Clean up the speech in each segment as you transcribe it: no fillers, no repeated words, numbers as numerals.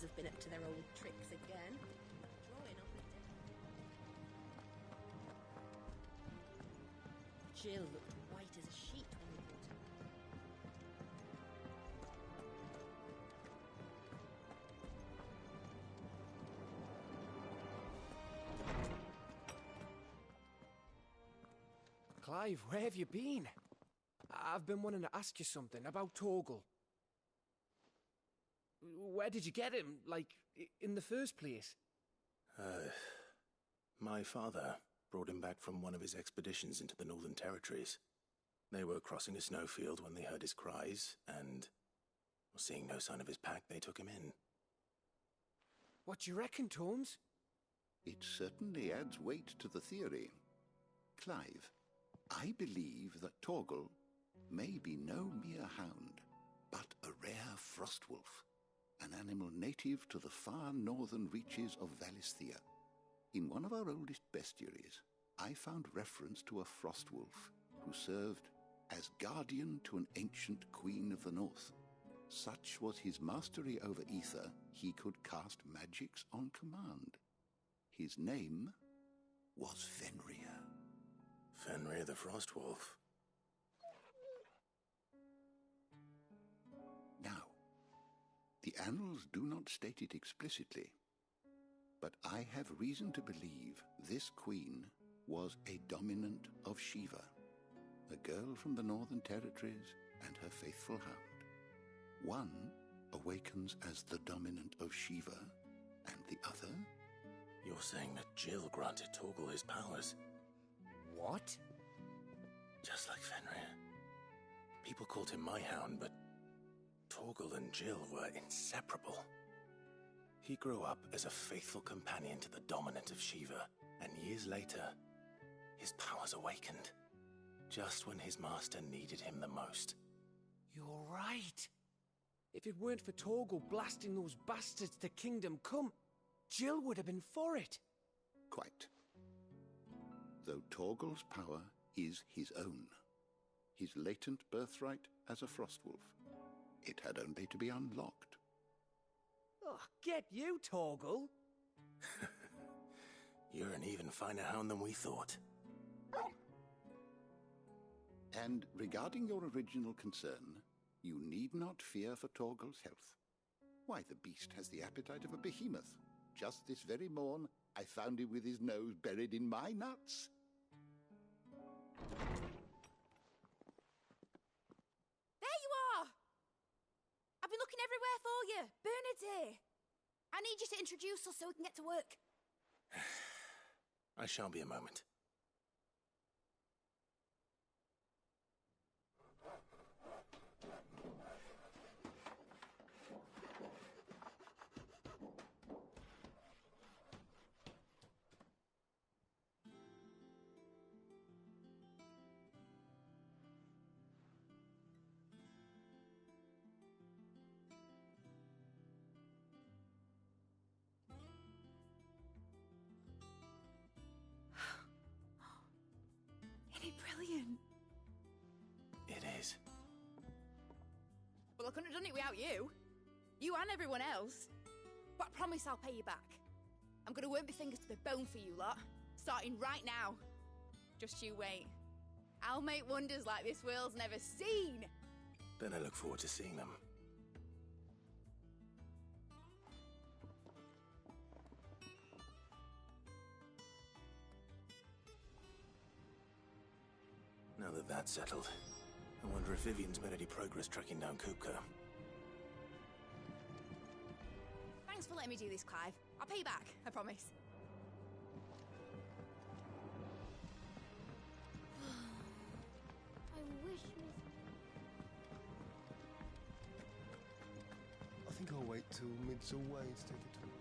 have been up to their old tricks again. Drawing off the Jill looked white as a sheet when we brought her. Clive, where have you been? I've been wanting to ask you something about Torgal. Where did you get him, like, in the first place? My father brought him back from one of his expeditions into the Northern Territories. They were crossing a snowfield when they heard his cries, and seeing no sign of his pack, they took him in. What do you reckon, Tomes? It certainly adds weight to the theory. Clive, I believe that Torgal may be no mere hound, but a rare frostwolf, an animal native to the far northern reaches of Valisthea. In one of our oldest bestiaries, I found reference to a frostwolf who served as guardian to an ancient queen of the north. Such was his mastery over ether, he could cast magics on command. His name was Fenrir. Fenrir the Frostwolf. Now, the annals do not state it explicitly, but I have reason to believe this queen was a dominant of Shiva, a girl from the Northern Territories and her faithful hound. One awakens as the dominant of Shiva, and the other... You're saying that Jill granted Torgal his powers? What? Just like Fenrir. People called him my hound, but Torgal and Jill were inseparable. He grew up as a faithful companion to the dominant of Shiva, and years later, his powers awakened, just when his master needed him the most. You're right. If it weren't for Torgal blasting those bastards to Kingdom Come, Jill would have been for it. Quite. Though Torgal's power is his own, his latent birthright as a Frostwolf. It had only to be unlocked. Oh, get you, Torgal! You're an even finer hound than we thought. And regarding your original concern, you need not fear for Torgal's health. Why, the beast has the appetite of a behemoth. Just this very morn, I found him with his nose buried in my nuts. There you are! I've been looking everywhere for you. Bernard's here. I need you to introduce us so we can get to work. I shan't be a moment. Isn't it brilliant? It is. Well, I couldn't have done it without you. You and everyone else. But I promise I'll pay you back. I'm gonna work my fingers to the bone for you lot, starting right now. Just you wait. I'll make wonders like this world's never seen. Then I look forward to seeing them. Now that that's settled, I wonder if Vivian's made any progress tracking down Kupka. Thanks for letting me do this, Clive. I'll pay you back, I promise. I wish Miss... I think I'll wait till mid's away to take a tour.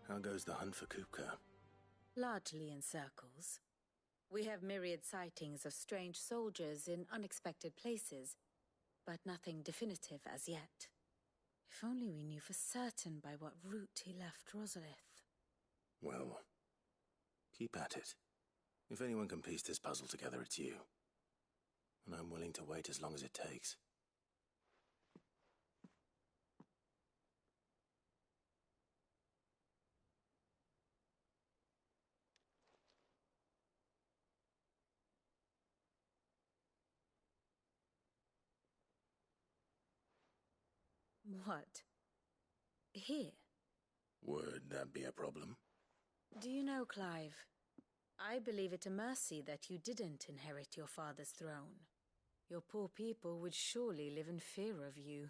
How goes the hunt for Kupka? Largely in circles. We have myriad sightings of strange soldiers in unexpected places, but nothing definitive as yet. If only we knew for certain by what route he left Rosalith. Well, keep at it. If anyone can piece this puzzle together, it's you. And I'm willing to wait as long as it takes. What? Here? Would that be a problem? Do you know, Clive, I believe it a mercy that you didn't inherit your father's throne. Your poor people would surely live in fear of you.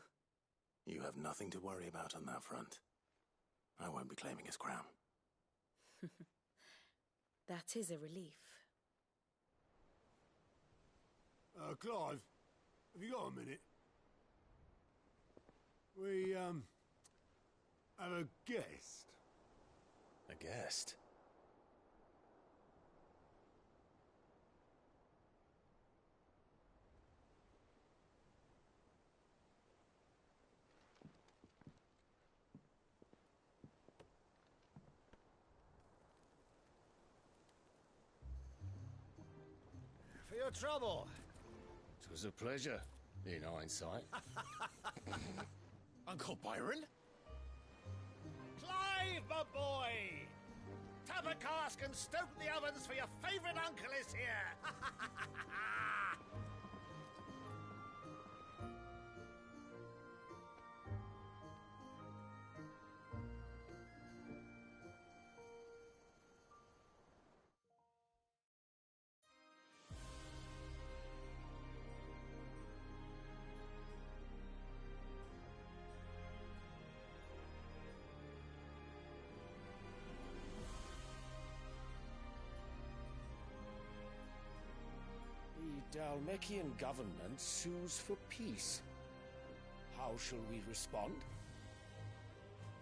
You have nothing to worry about on that front. I won't be claiming his crown. That is a relief. Clive, have you got a minute? We, have a guest. A guest? For your trouble. It was a pleasure, in hindsight. Uncle Byron? Clive, my boy! Tap a cask and stoke the ovens, for your favourite uncle is here! The Dhalmekian government sues for peace. How shall we respond?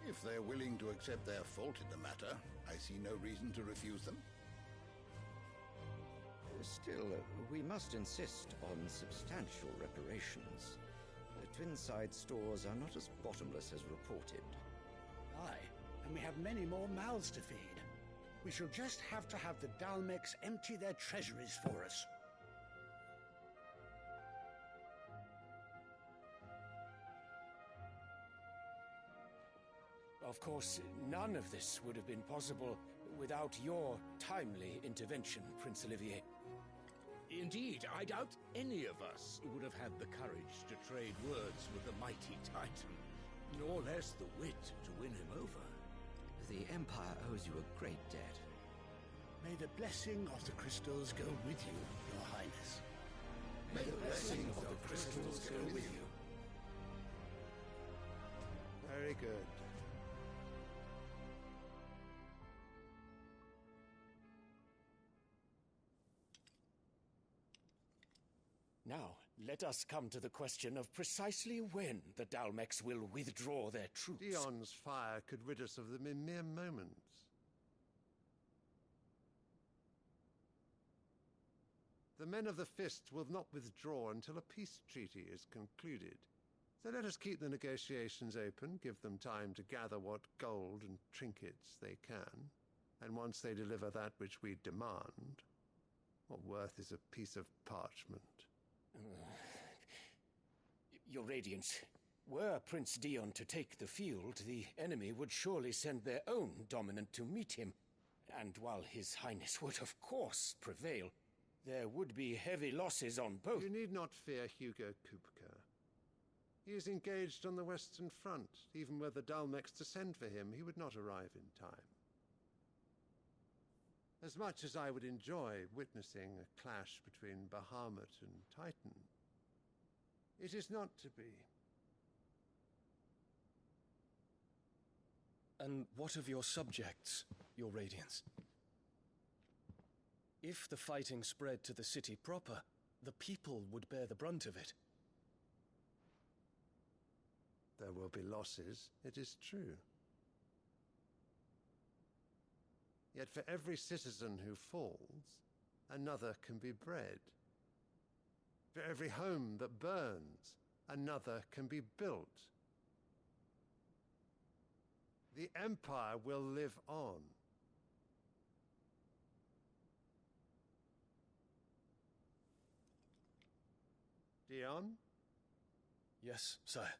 If they're willing to accept their fault in the matter, I see no reason to refuse them. Still, we must insist on substantial reparations. The Twinside stores are not as bottomless as reported. Aye, and we have many more mouths to feed. We shall just have to have the Dhalmeks empty their treasuries for us. Of course, none of this would have been possible without your timely intervention, Prince Olivier. Indeed, I doubt any of us would have had the courage to trade words with the mighty Titan, nor less the wit to win him over. The Empire owes you a great debt. May the blessing of the crystals go with you, Your Highness. May the blessing of the crystals go with you. Very good. Now, let us come to the question of precisely when the Dhalmeks will withdraw their troops. Dion's fire could rid us of them in mere moments. The men of the Fist will not withdraw until a peace treaty is concluded. So let us keep the negotiations open, give them time to gather what gold and trinkets they can, and once they deliver that which we demand, what worth is a piece of parchment? Your Radiance, were Prince Dion to take the field, the enemy would surely send their own dominant to meet him. And while His Highness would of course prevail, there would be heavy losses on both. You need not fear Hugo Kupka. He is engaged on the Western Front. Even were the Dhalmeks to send for him, he would not arrive in time. As much as I would enjoy witnessing a clash between Bahamut and Titan, it is not to be. And what of your subjects, Your Radiance? If the fighting spread to the city proper, the people would bear the brunt of it. There will be losses, it is true. Yet for every citizen who falls, another can be bred. For every home that burns, another can be built. The Empire will live on. Dion? Yes, sire.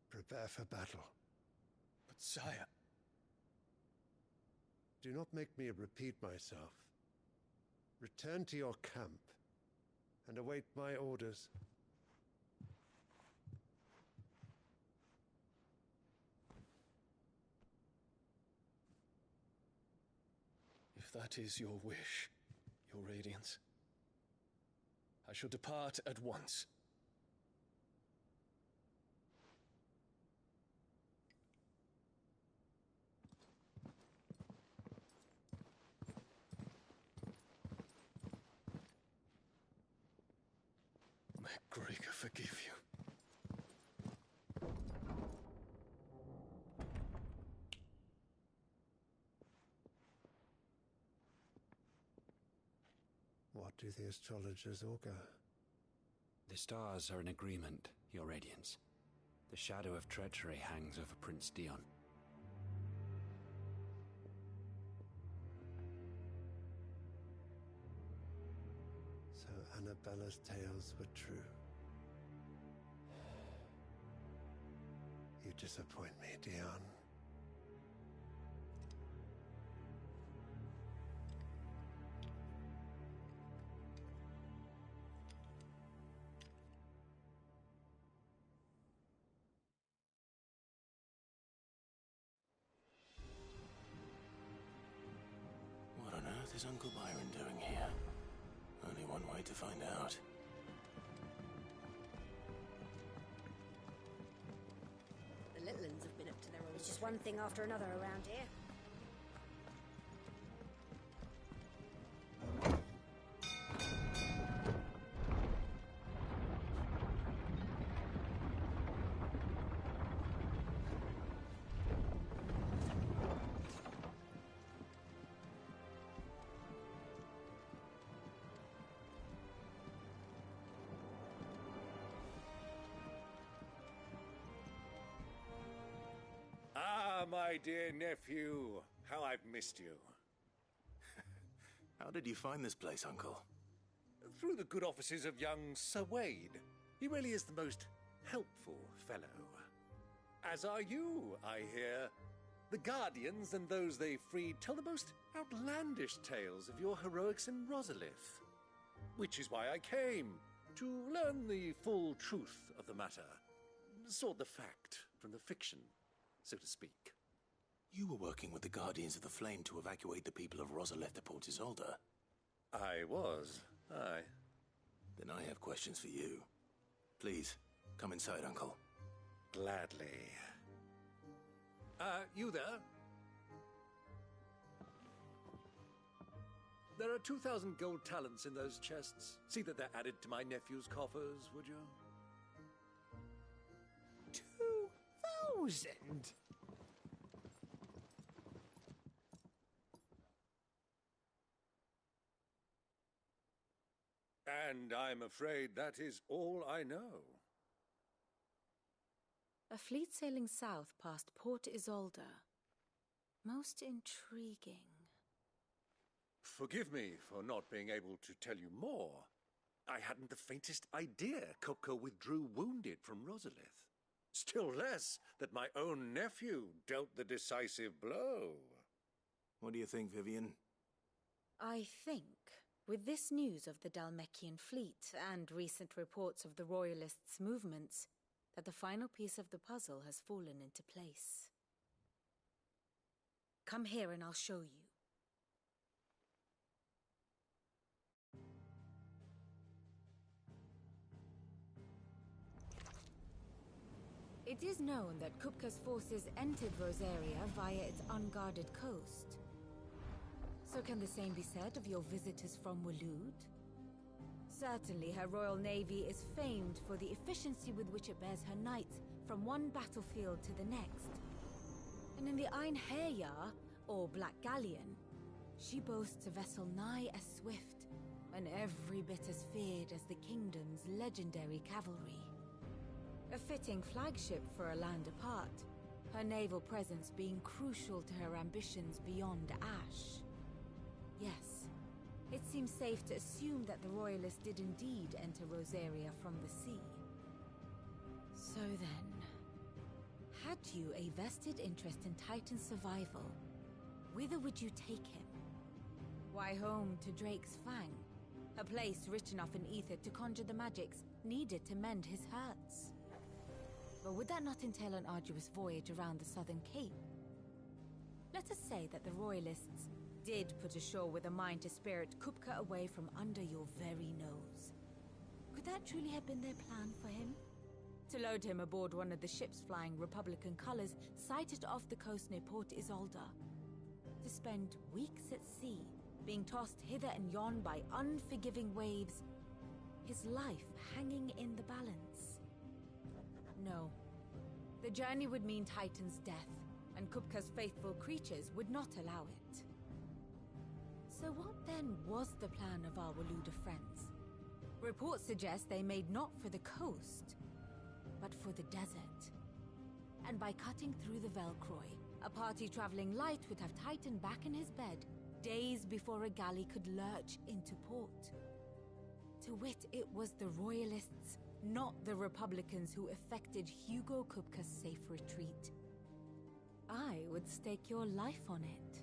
Prepare for battle. But sire... Do not make me repeat myself. Return to your camp and await my orders. If that is your wish, Your Radiance, I shall depart at once. May Gregor forgive you. What do the astrologers augur? The stars are in agreement, Your Radiance. The shadow of treachery hangs over Prince Dion. So Annabella's tales were true. You disappoint me, Dion. What on earth is Uncle Byron doing here? Only one way to find out. The little uns have been up to their old... It's just one thing after another around here. Ah, my dear nephew, how I've missed you. How did you find this place, Uncle? Through the good offices of young Sir Wade. He really is the most helpful fellow. As are you, I hear. The Guardians and those they freed tell the most outlandish tales of your heroics in Rosalith. Which is why I came, to learn the full truth of the matter. Sort the fact from the fiction, so to speak. You were working with the Guardians of the Flame to evacuate the people of Rosalith to Port Isolde. I was, aye. Then I have questions for you. Please, come inside, Uncle. Gladly. You there? There are 2,000 gold talents in those chests. See that they're added to my nephew's coffers, would you? 2,000? And I'm afraid that is all I know. A fleet sailing south past Port Isolde. Most intriguing. Forgive me for not being able to tell you more. I hadn't the faintest idea Coco withdrew wounded from Rosalith. Still less that my own nephew dealt the decisive blow. What do you think, Vivian? I think, with this news of the Dhalmekian fleet and recent reports of the Royalists' movements, that the final piece of the puzzle has fallen into place. Come here and I'll show you. It is known that Kupka's forces entered Rosaria via its unguarded coast. So can the same be said of your visitors from Waloed? Certainly her Royal Navy is famed for the efficiency with which it bears her knights from one battlefield to the next. And in the Einherjar, or Black Galleon, she boasts a vessel nigh as swift and every bit as feared as the kingdom's legendary cavalry. A fitting flagship for a land apart, her naval presence being crucial to her ambitions beyond Ash. Yes, it seems safe to assume that the Royalists did indeed enter Rosaria from the sea. So then, had you a vested interest in Titan's survival, whither would you take him? Why, home to Drake's Fang, a place rich enough in ether to conjure the magics needed to mend his hurts. But would that not entail an arduous voyage around the southern cape? Let us say that the Royalists did put ashore with a mind to spirit Kupka away from under your very nose. Could that truly have been their plan for him? To load him aboard one of the ships flying Republican colors sighted off the coast near Port Isolde. To spend weeks at sea, being tossed hither and yon by unforgiving waves, his life hanging in the balance. No. The journey would mean Titan's death, and Kupka's faithful creatures would not allow it. So what then was the plan of our Waluda friends? Reports suggest they made not for the coast, but for the desert. And by cutting through the Velcroy, a party traveling light would have Titan back in his bed days before a galley could lurch into port. To wit, it was the Royalists, not the Republicans, who effected Hugo Kupka's safe retreat. I would stake your life on it.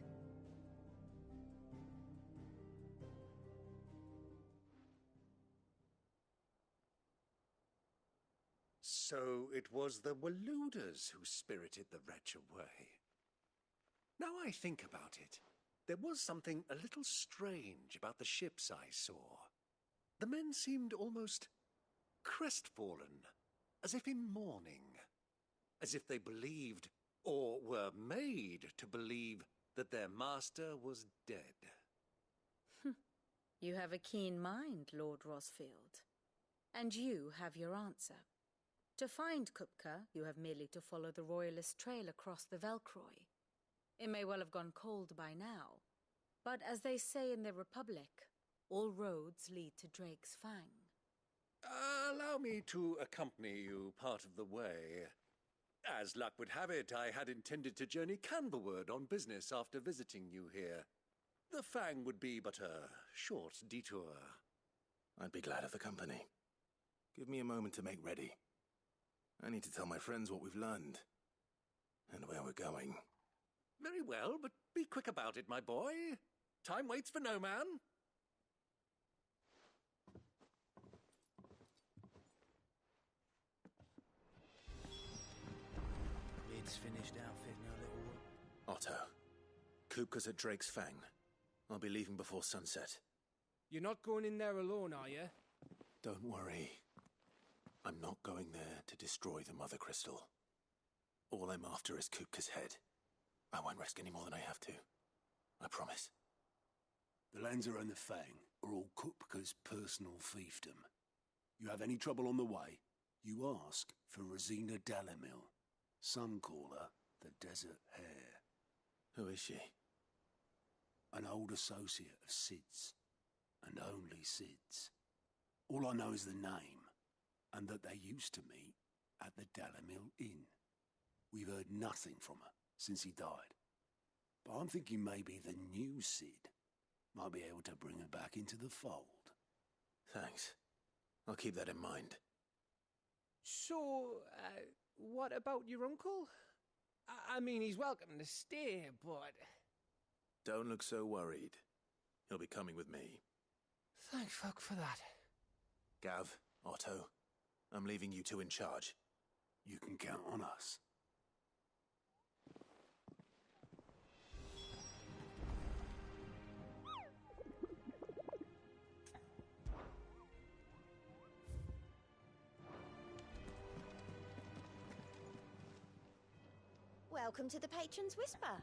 So it was the Waluders who spirited the wretch away. Now I think about it, there was something a little strange about the ships I saw. The men seemed almost crestfallen, as if in mourning, as if they believed, or were made to believe, that their master was dead. You have a keen mind, Lord Rosfield. And you have your answer. To find Kupka, you have merely to follow the Royalist trail across the Velcroy. It may well have gone cold by now, but as they say in the Republic, all roads lead to Drake's Fang. Allow me to accompany you part of the way. As luck would have it, I had intended to journey Canberward on business after visiting you here. The Fang would be but a short detour. I'd be glad of the company. Give me a moment to make ready. I need to tell my friends what we've learned, and where we're going. Very well, but be quick about it, my boy. Time waits for no man. Lid's finished outfitting her little one. Otto, Kupka's at Drake's Fang. I'll be leaving before sunset. You're not going in there alone, are you? Don't worry. I'm not going there to destroy the Mother Crystal. All I'm after is Kupka's head. I won't risk any more than I have to. I promise. The Lancer and the Fang are all Kupka's personal fiefdom. You have any trouble on the way, you ask for Rosina Dalimil. Some call her the Desert Hare. Who is she? An old associate of Sid's, and only Sid's. All I know is the name, and that they used to meet at the Dalimil Inn. We've heard nothing from her since he died. But I'm thinking maybe the new Sid might be able to bring her back into the fold. Thanks. I'll keep that in mind. So, What about your uncle? I mean, he's welcome to stay, but... Don't look so worried. He'll be coming with me. Thank fuck for that. Gav, Otto, I'm leaving you two in charge. You can count on us. Welcome to the Patron's Whisper.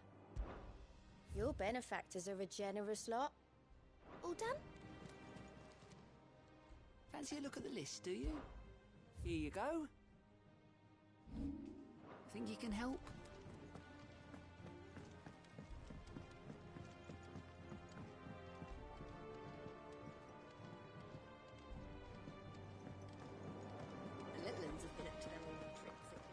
Your benefactors are a generous lot. All done? Fancy a look at the list, do you? Here you go. Think you can help? The little ones have been up to their own tricks again.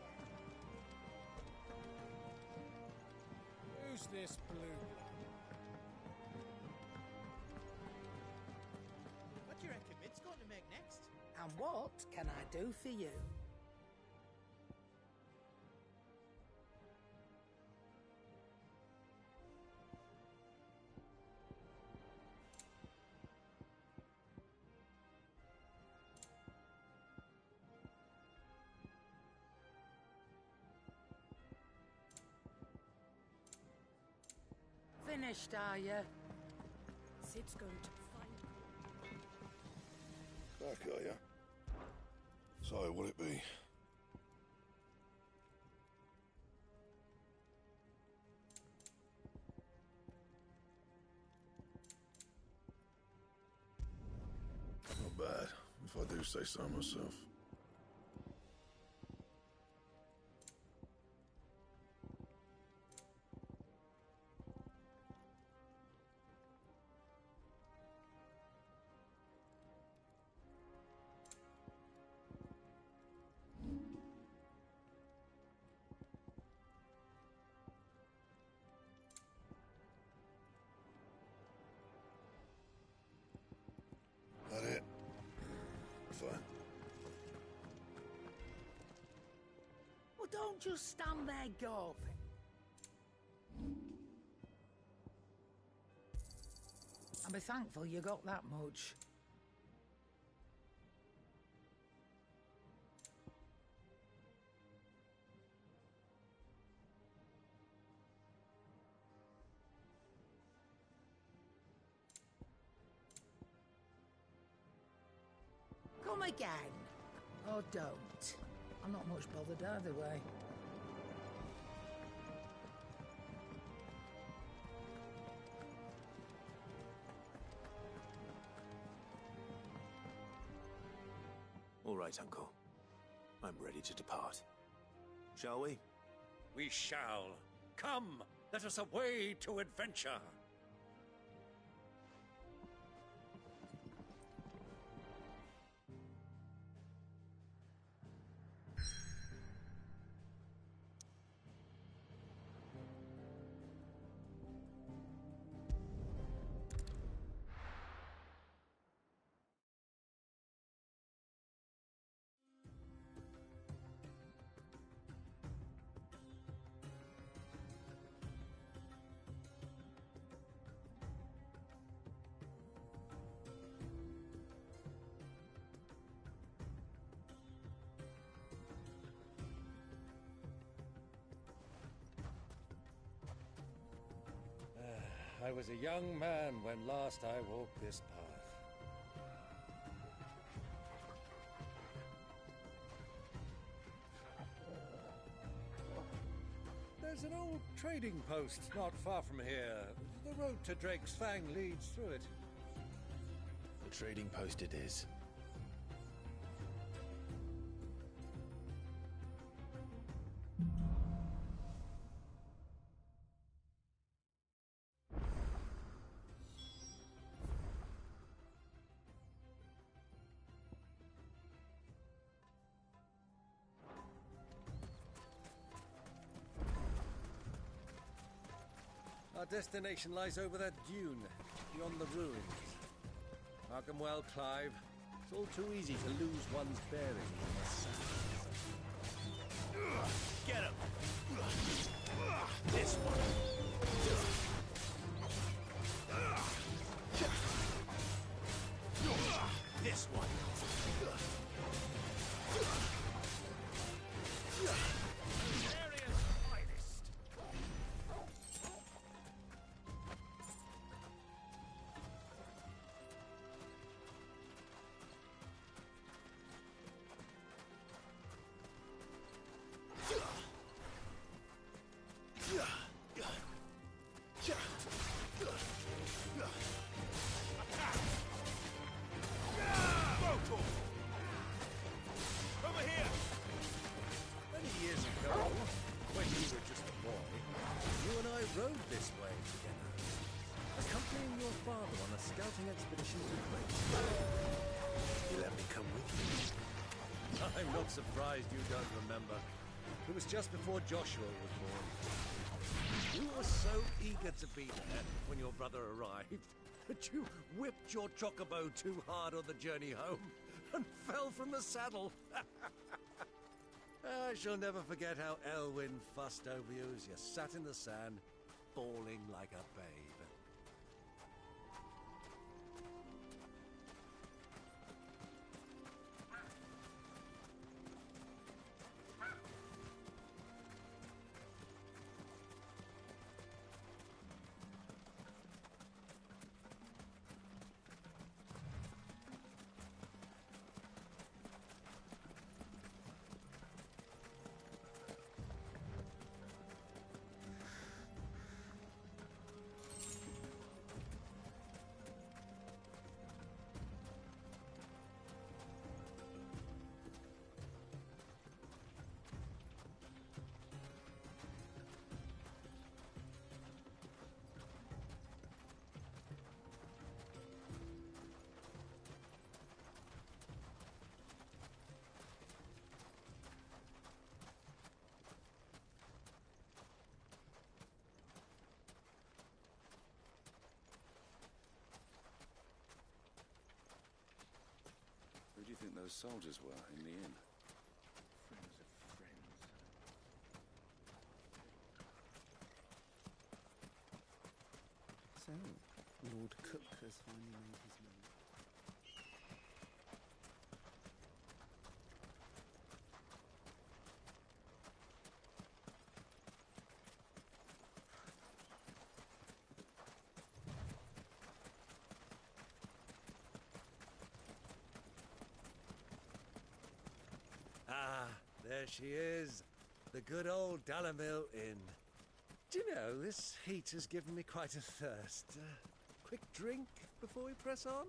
Who's this blue blood? What do you reckon Mid's going to make next? And what can I do for you? Finished, are you? Sid's going to find... Back, are ya? So, what'll it be? Not bad, if I do say so myself. That it? Fine. Well, don't just stand there gawping. And be thankful you got that much. Come again. Or don't. I'm not much bothered either way. All right, Uncle. I'm ready to depart. Shall we? We shall. Come, let us away to adventure. I was a young man when last I walked this path. There's an old trading post not far from here. The road to Drake's Fang leads through it. The trading post it is. Our destination lies over that dune, beyond the ruins. Mark 'em well, Clive. It's all too easy to lose one's bearings in the sand. Get him! This one! This one! Area's finest! Over here! Many years ago, when you were just a boy, you and I rode this way together, accompanying your father on a scouting expedition to Greece. You let me come with you. I'm not surprised you don't remember. It was just before Joshua was born. You were so eager to be there when your brother arrived that you whipped your chocobo too hard on the journey home and fell from the saddle. I shall never forget how Elwyn fussed over you as you sat in the sand, bawling like a babe. Who do you think those soldiers were in the inn? Friends of friends. So, Lord Cook has finally made his move. Ah, there she is. The good old Dalamil Inn. Do you know, this heat has given me quite a thirst. Quick drink before we press on?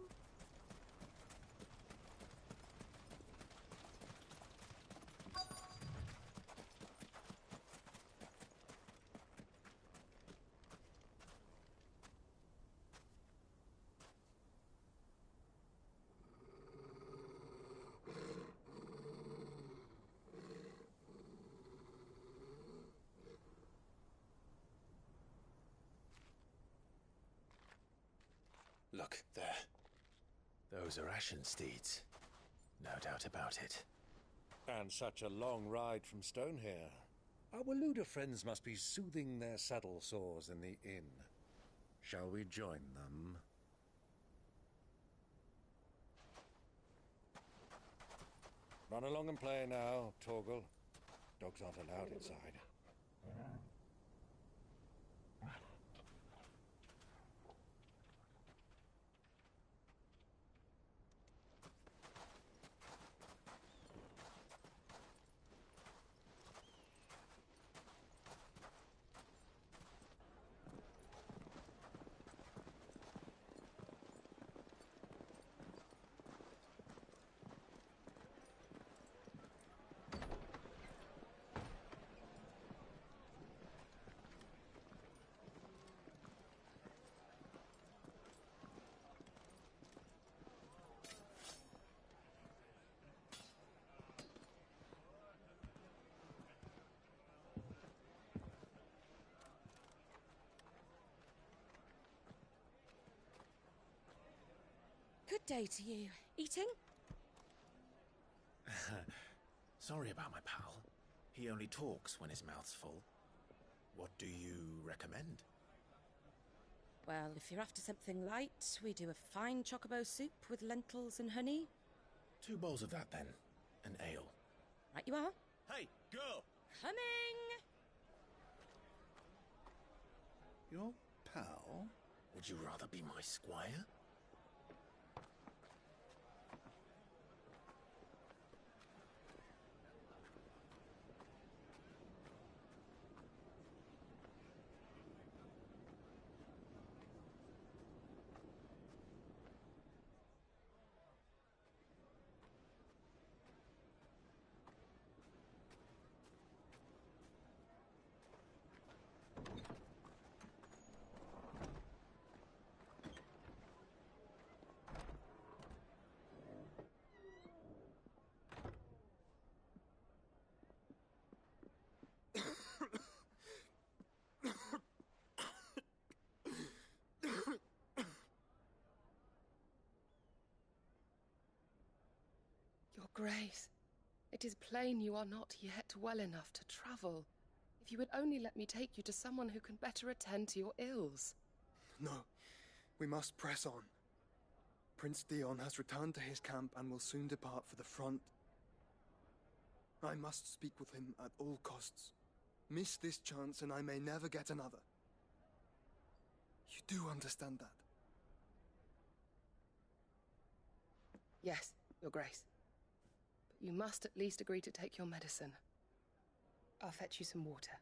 Look, there. Those are Ashen steeds. No doubt about it. And such a long ride from Stonehair. Our Waluda friends must be soothing their saddle sores in the inn. Shall we join them? Run along and play now, Torgal. Dogs aren't allowed inside. Good day to you. Eating? Sorry about my pal. He only talks when his mouth's full. What do you recommend? Well, if you're after something light, we do a fine chocobo soup with lentils and honey. 2 bowls of that, then. An ale. Right you are. Hey, girl! Coming! Your pal? Would you rather be my squire? Your Grace, it is plain you are not yet well enough to travel. If you would only let me take you to someone who can better attend to your ills. No, we must press on. Prince Dion has returned to his camp and will soon depart for the front. I must speak with him at all costs. Miss this chance and I may never get another. You do understand that? Yes, Your Grace. But you must at least agree to take your medicine. I'll fetch you some water.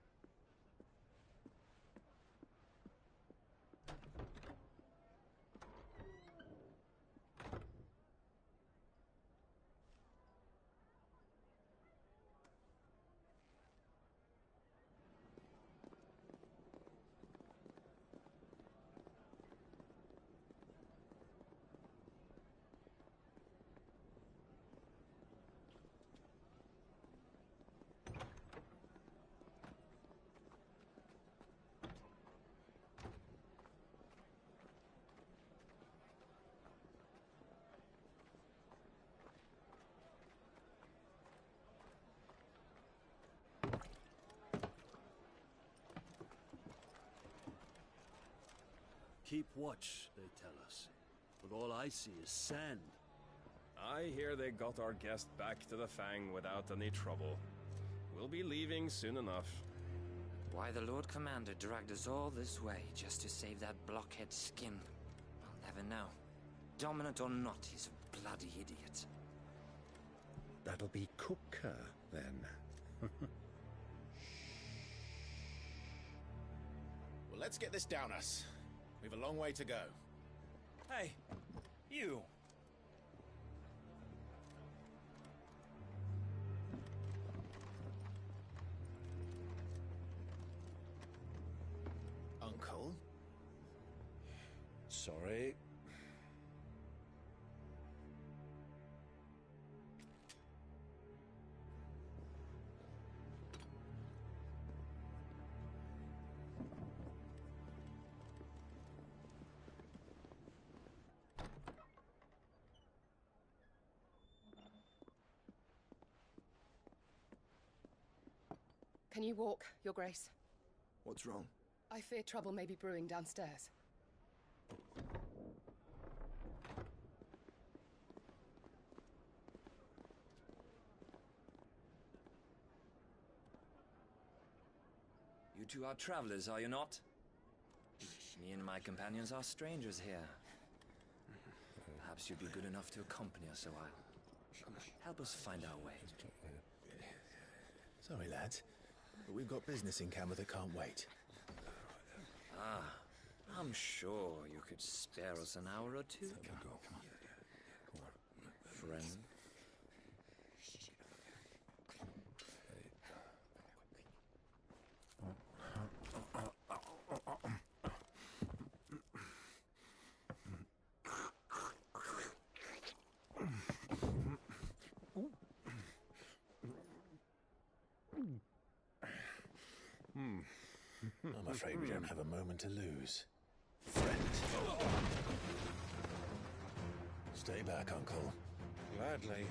Keep watch, they tell us. But all I see is sand. I hear they got our guest back to the Fang without any trouble. We'll be leaving soon enough. Why the Lord Commander dragged us all this way just to save that blockhead Skin, I'll never know. Dominant or not, he's a bloody idiot. That'll be Kupka, then. Well, let's get this down us. We've a long way to go. Hey, you! Uncle? Sorry. Can you walk, Your Grace? What's wrong? I fear trouble may be brewing downstairs. You two are travelers, are you not? Me and my companions are strangers here. Perhaps you'd be good enough to accompany us a while. Help us find our way. Sorry, lads, but we've got business in Camber that can't wait. Ah, I'm sure you could spare us an hour or two. Friend. I'm afraid we don't have a moment to lose. Friend. Stay back, Uncle. Gladly.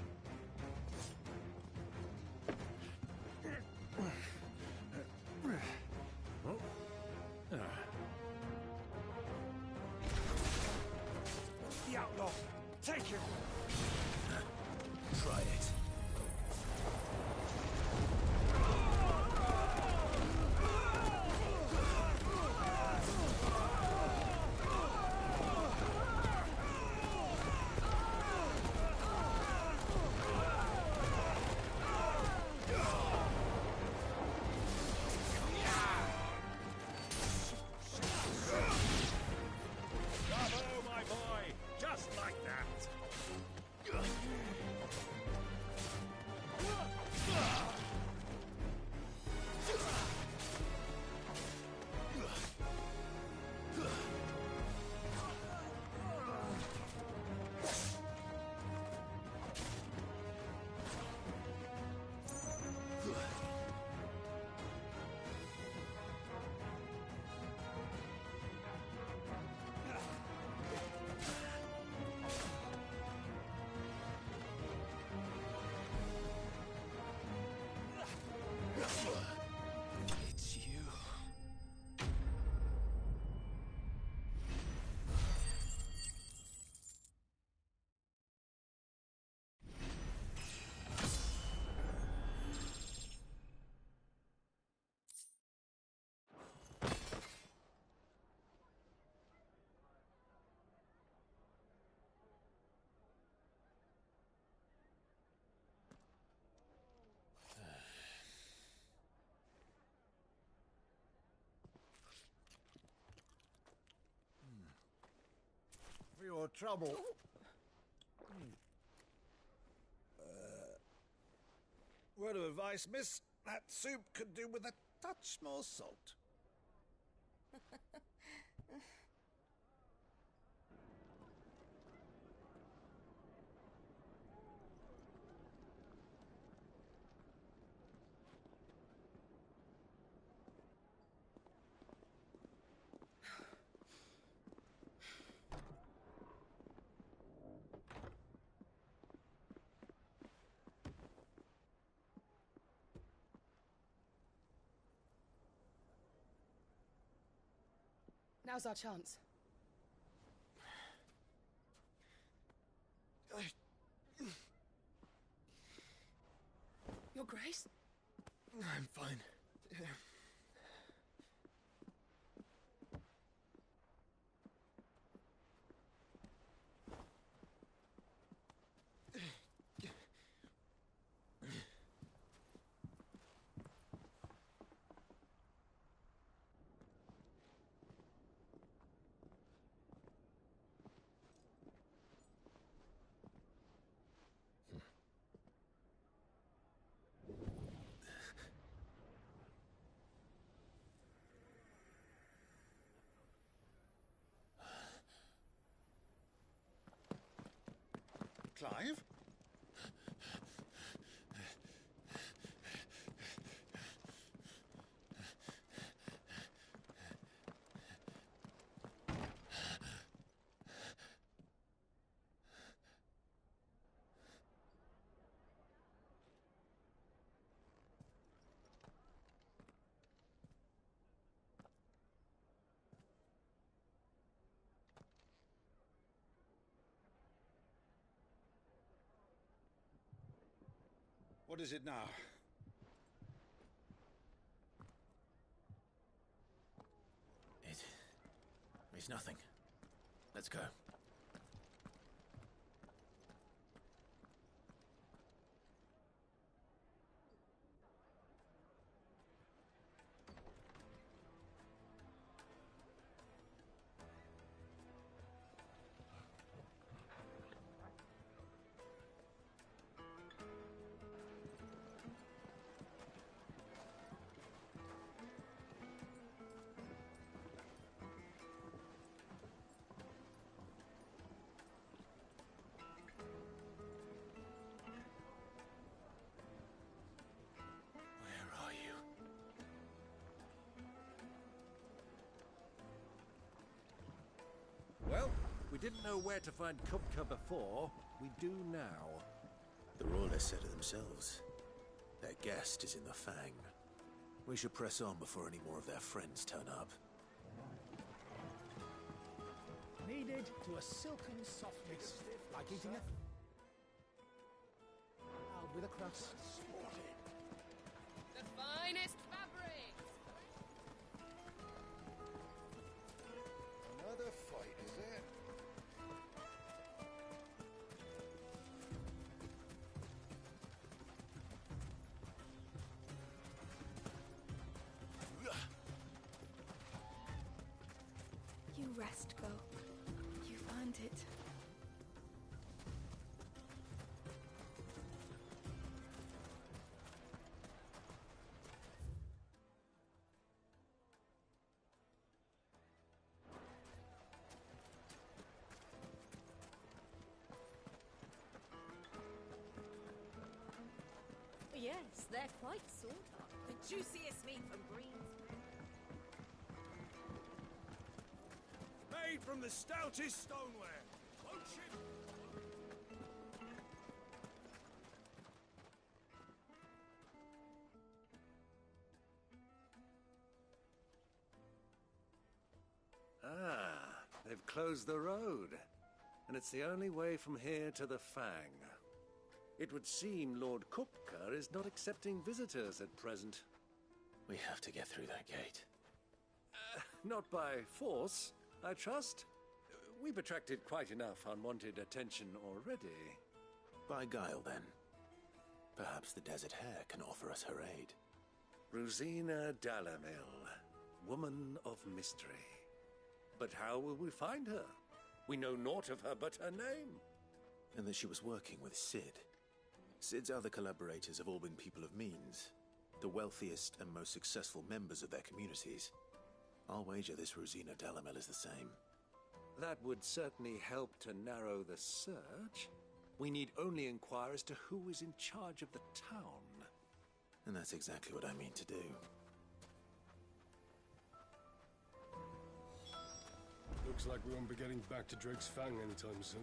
your trouble. Word of advice, miss. That soup could do with a touch more salt. Now's our chance. Your Grace? I'm fine. Clive? What is it now? It's nothing. Let's go. Well, we didn't know where to find Kupka before. We do now. The Royalists said it themselves. Their guest is in the Fang. We should press on before any more of their friends turn up. Kneaded to a silken softness, like eating a... with a crust. The finest fabrics! Another fight, is it? You rest, Go. You found it. Yes, they're quite sought after. The juiciest meat from Greensbury. Made from the stoutest stoneware. Ocean. Ah, they've closed the road. And it's the only way from here to the Fang. It would seem Lord Kupka is not accepting visitors at present. We have to get through that gate. Not by force, I trust. We've attracted quite enough unwanted attention already. By guile, then. Perhaps the Desert Hare can offer us her aid. Rosina Dalamil, woman of mystery. But how will we find her? We know naught of her but her name. And that she was working with Cid. Cid's other collaborators have all been people of means, the wealthiest and most successful members of their communities. I'll wager this Rosina Dalamel is the same. That would certainly help to narrow the search. We need only inquire as to who is in charge of the town. And that's exactly what I mean to do. Looks like we won't be getting back to Drake's Fang anytime soon.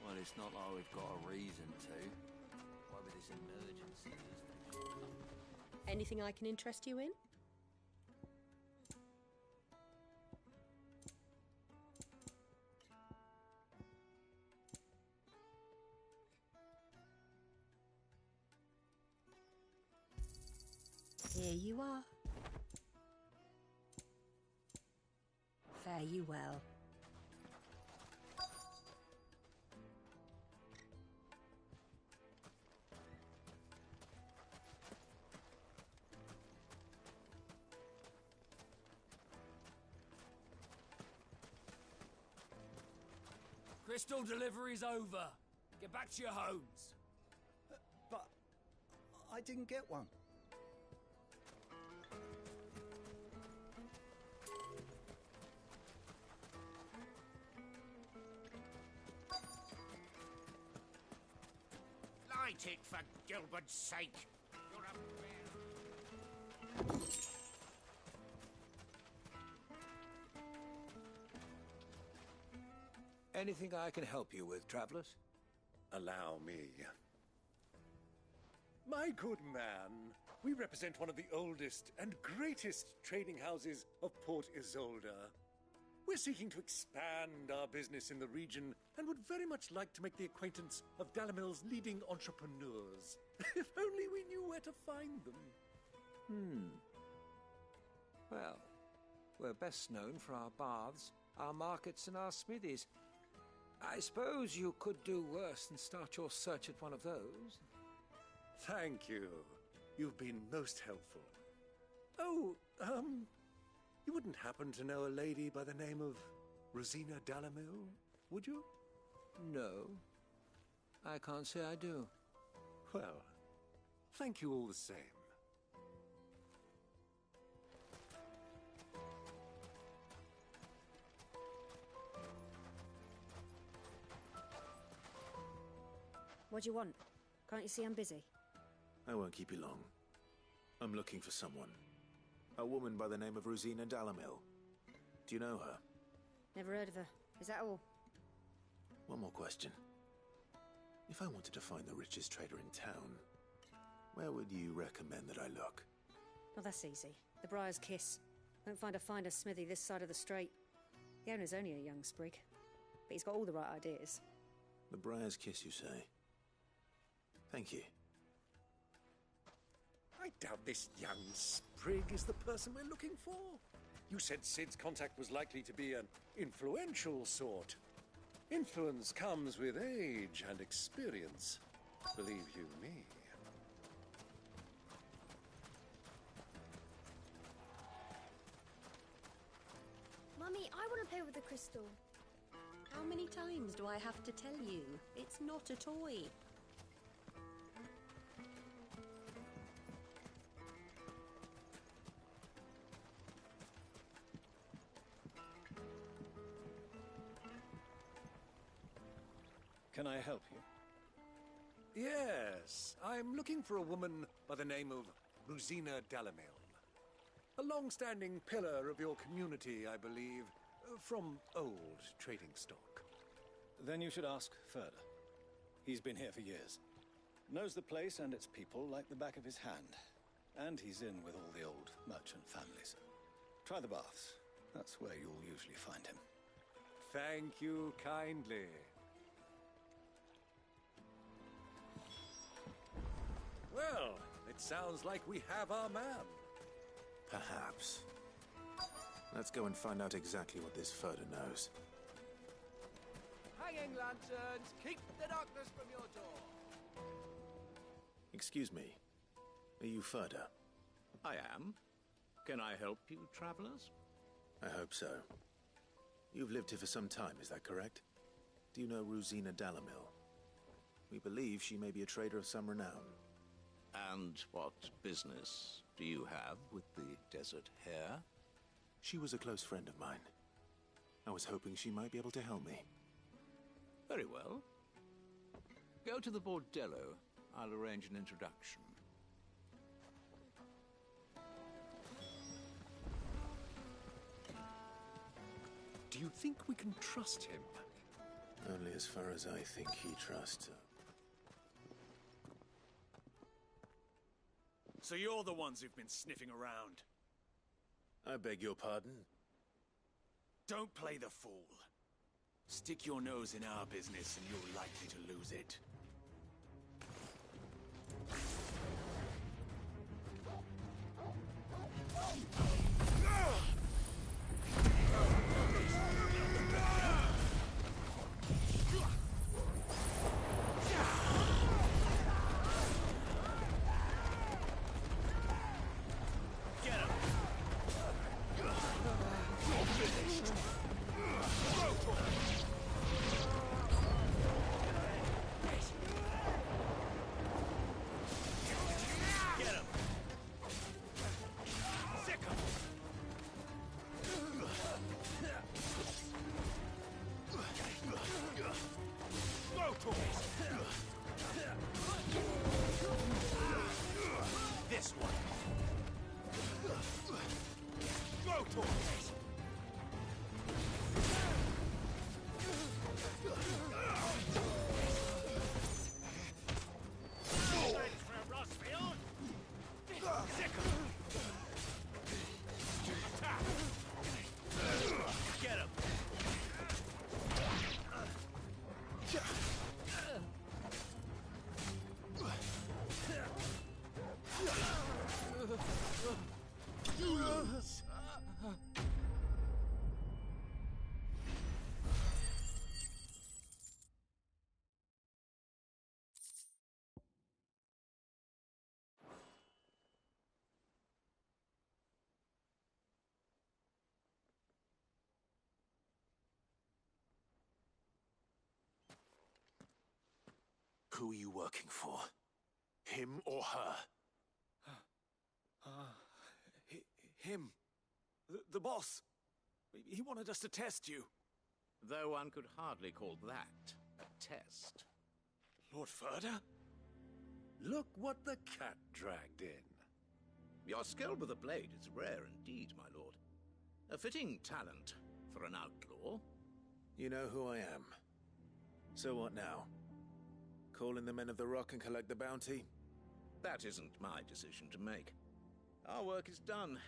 Well, it's not like we've got a reason to. Why with this emergency? Anything I can interest you in? Here you are. Fare you well. Crystal delivery's over. Get back to your homes. But I didn't get one. Light it, for Gilbert's sake. You're a Anything I can help you with, travelers? Allow me. My good man, we represent one of the oldest and greatest trading houses of Port Isolde. We're seeking to expand our business in the region and would very much like to make the acquaintance of Dalamel's leading entrepreneurs. If only we knew where to find them. Well, we're best known for our baths, our markets, and our smithies. I suppose you could do worse than start your search at one of those. Thank you. You've been most helpful. Oh, you wouldn't happen to know a lady by the name of Rosina Dalamel, would you? No. I can't say I do. Well, thank you all the same. What do you want? Can't you see I'm busy? I won't keep you long. I'm looking for someone. A woman by the name of Rosina Dalamel. Do you know her? Never heard of her. Is that all? One more question. If I wanted to find the richest trader in town, where would you recommend that I look? Well, that's easy. The Briar's Kiss. Won't find a finer smithy this side of the strait. The owner's only a young sprig, but he's got all the right ideas. The Briar's Kiss, you say? Thank you. I doubt this young sprig is the person we're looking for. You said Cid's contact was likely to be an influential sort. Influence comes with age and experience. Believe you me. Mummy, I want to play with the crystal. How many times do I have to tell you? It's not a toy. Can I help you? Yes, I'm looking for a woman by the name of Rosina Dalamel. A long-standing pillar of your community, I believe, from old trading stock. Then you should ask further. He's been here for years. Knows the place and its people like the back of his hand. And he's in with all the old merchant families. Try the baths. That's where you'll usually find him. Thank you kindly. Well, it sounds like we have our man. Perhaps. Let's go and find out exactly what this Furder knows. Hanging lanterns, keep the darkness from your door. Excuse me. Are you Furder? I am. Can I help you, travelers? I hope so. You've lived here for some time, is that correct? Do you know Rosina Dalamil? We believe she may be a trader of some renown. And what business do you have with the Desert Hare? She was a close friend of mine. I was hoping she might be able to help me. Very well. Go to the Bordello. I'll arrange an introduction. Do you think we can trust him? Only as far as I think he trusts her. So you're the ones who've been sniffing around? I beg your pardon? Don't play the fool. Stick your nose in our business and you're likely to lose it. This one. Go towards it. Get him. Who are you working for? Him or her? Him. The boss. He wanted us to test you. Though one could hardly call that a test. Lord Ferda? Look what the cat dragged in. Your skill with the blade is rare indeed, my lord. A fitting talent for an outlaw. You know who I am. So what now? Call in the Men of the Rock and collect the bounty? That isn't my decision to make. Our work is done.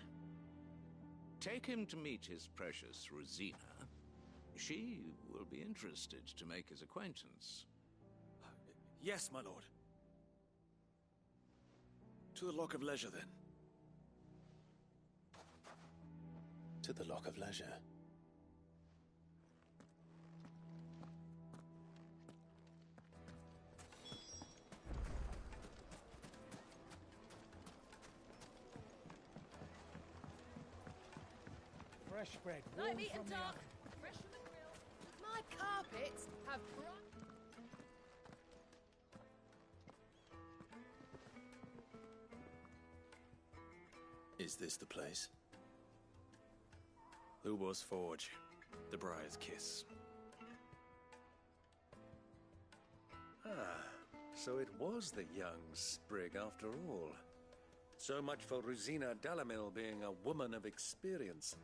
Take him to meet his precious Rosina. She will be interested to make his acquaintance. Yes, my lord. To the Lock of Leisure, then. To the Lock of Leisure. Fresh bread. Light meat and dark. Fresh from the grill. My carpets have bright. Is this the place? Lubor's Forge. The Briar's Kiss. Ah, so it was the young sprig after all. So much for Rosina Dalamil being a woman of experience.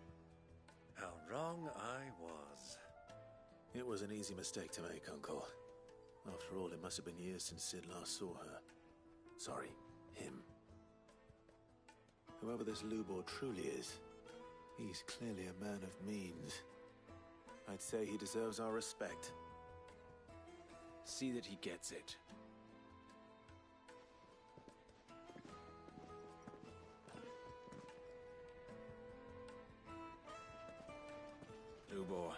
How wrong I was. It was an easy mistake to make, Uncle. After all, it must have been years since Sid last saw her. Sorry, him. Whoever this Lubor truly is, he's clearly a man of means. I'd say he deserves our respect. See that he gets it. Lubor,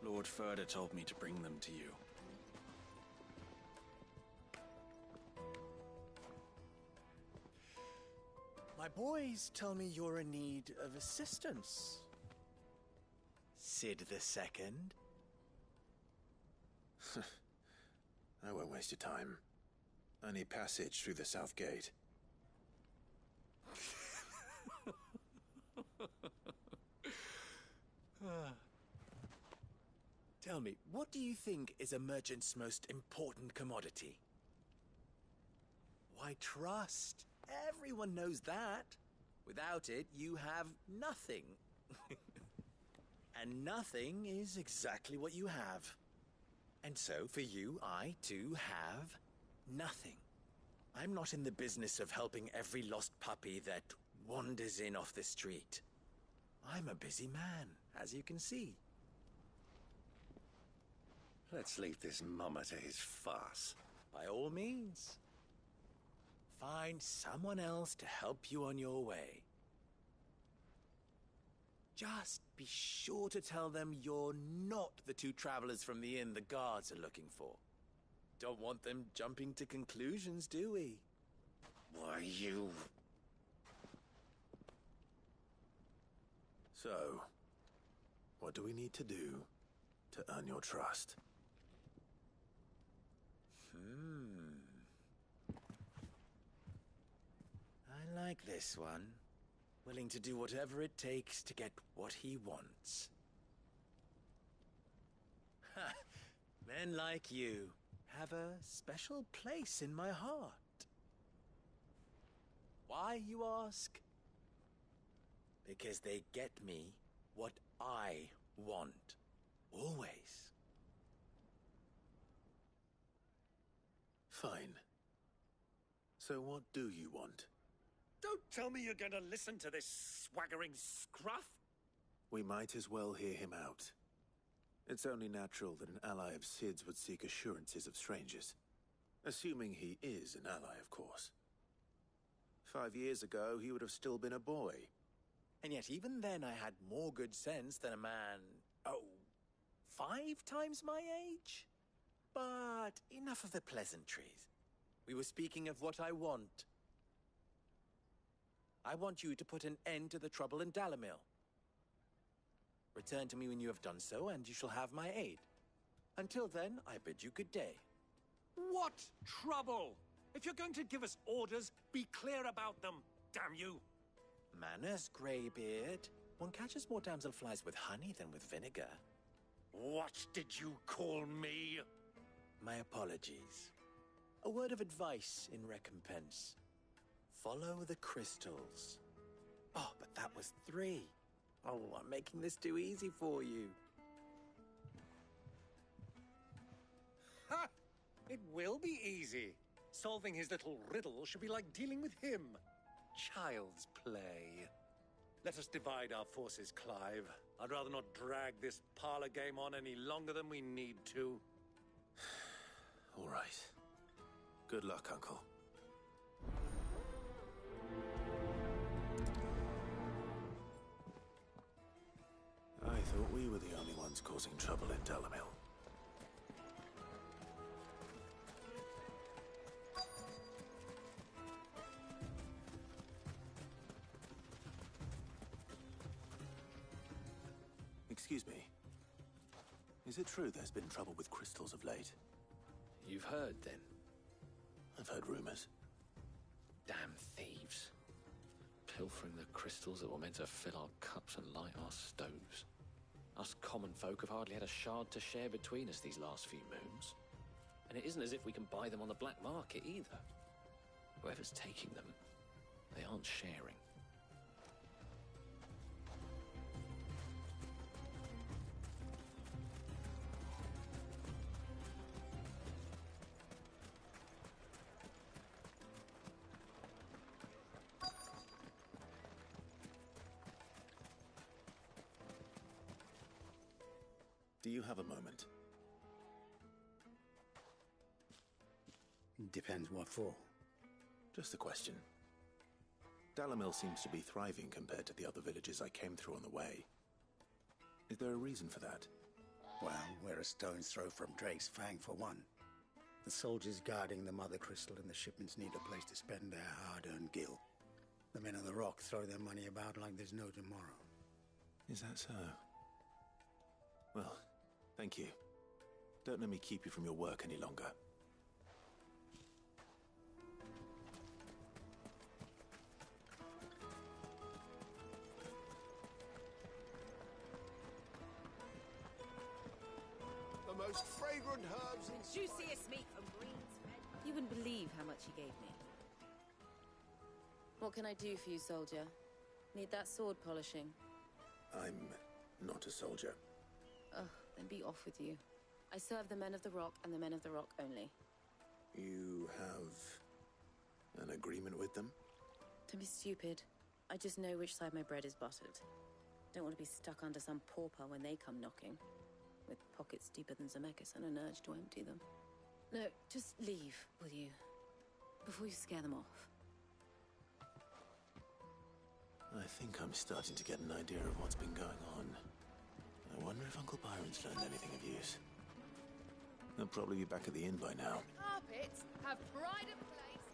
Lord Ferda told me to bring them to you. My boys tell me you're in need of assistance. Cid II? I won't waste your time. I need passage through the south gate. Tell me, what do you think is a merchant's most important commodity? Why, trust. Everyone knows that. Without it, you have nothing. And nothing is exactly what you have. And so, for you, I, too, have nothing. I'm not in the business of helping every lost puppy that wanders in off the street. I'm a busy man, as you can see. Let's leave this mummer to his farce. By all means. Find someone else to help you on your way. Just be sure to tell them you're not the two travelers from the inn the guards are looking for. Don't want them jumping to conclusions, do we? Why, you... So, what do we need to do to earn your trust? I like this one. Willing to do whatever it takes to get what he wants. Ha! Men like you have a special place in my heart. Why, you ask? Because they get me what I want. Always. Fine. So what do you want? Don't tell me you're going to listen to this swaggering scruff! We might as well hear him out. It's only natural that an ally of Cid's would seek assurances of strangers. Assuming he is an ally, of course. 5 years ago, he would have still been a boy. And yet even then I had more good sense than a man, 5 times my age? But enough of the pleasantries. We were speaking of what I want. I want you to put an end to the trouble in Dalimil. Return to me when you have done so, and you shall have my aid. Until then, I bid you good day. What trouble? If you're going to give us orders, be clear about them, damn you! Manners, Greybeard. One catches more damselflies with honey than with vinegar. What did you call me? My apologies. A word of advice in recompense. Follow the crystals. Oh, but that was 3. Oh, I'm making this too easy for you. Ha! It will be easy. Solving his little riddle should be like dealing with him. Child's play. Let us divide our forces, Clive. I'd rather not drag this parlor game on any longer than we need to. All right. Good luck, Uncle. I thought we were the only ones causing trouble in Dalimil. Excuse me. Is it true there's been trouble with crystals of late? You've heard, then? I've heard rumors. Damn thieves. Pilfering the crystals that were meant to fill our cups and light our stoves. Us common folk have hardly had a shard to share between us these last few moons. And it isn't as if we can buy them on the black market either. Whoever's taking them, they aren't sharing. Do you have a moment? Depends what for. Just a question. Dalimil seems to be thriving compared to the other villages I came through on the way. Is there a reason for that? Well, we're a stone's throw from Drake's Fang, for one. The soldiers guarding the Mother Crystal and the shipments need a place to spend their hard-earned gil. The men of the Rock throw their money about like there's no tomorrow. Is that so? Well, thank you. Don't let me keep you from your work any longer. The most fragrant herbs and juiciest meat from Green's Meadow. You wouldn't believe how much he gave me. What can I do for you, soldier? Need that sword polishing? I'm not a soldier. Oh, then be off with you. I serve the Men of the Rock and the Men of the Rock only. You have an agreement with them? Don't be stupid. I just know which side my bread is buttered. Don't want to be stuck under some pauper when they come knocking. With pockets deeper than Zemeckis and an urge to empty them. No, just leave, will you? Before you scare them off. I think I'm starting to get an idea of what's been going on. I wonder if Uncle Byron's learned anything of use. They'll probably be back at the inn by now. Carpets have pride of place.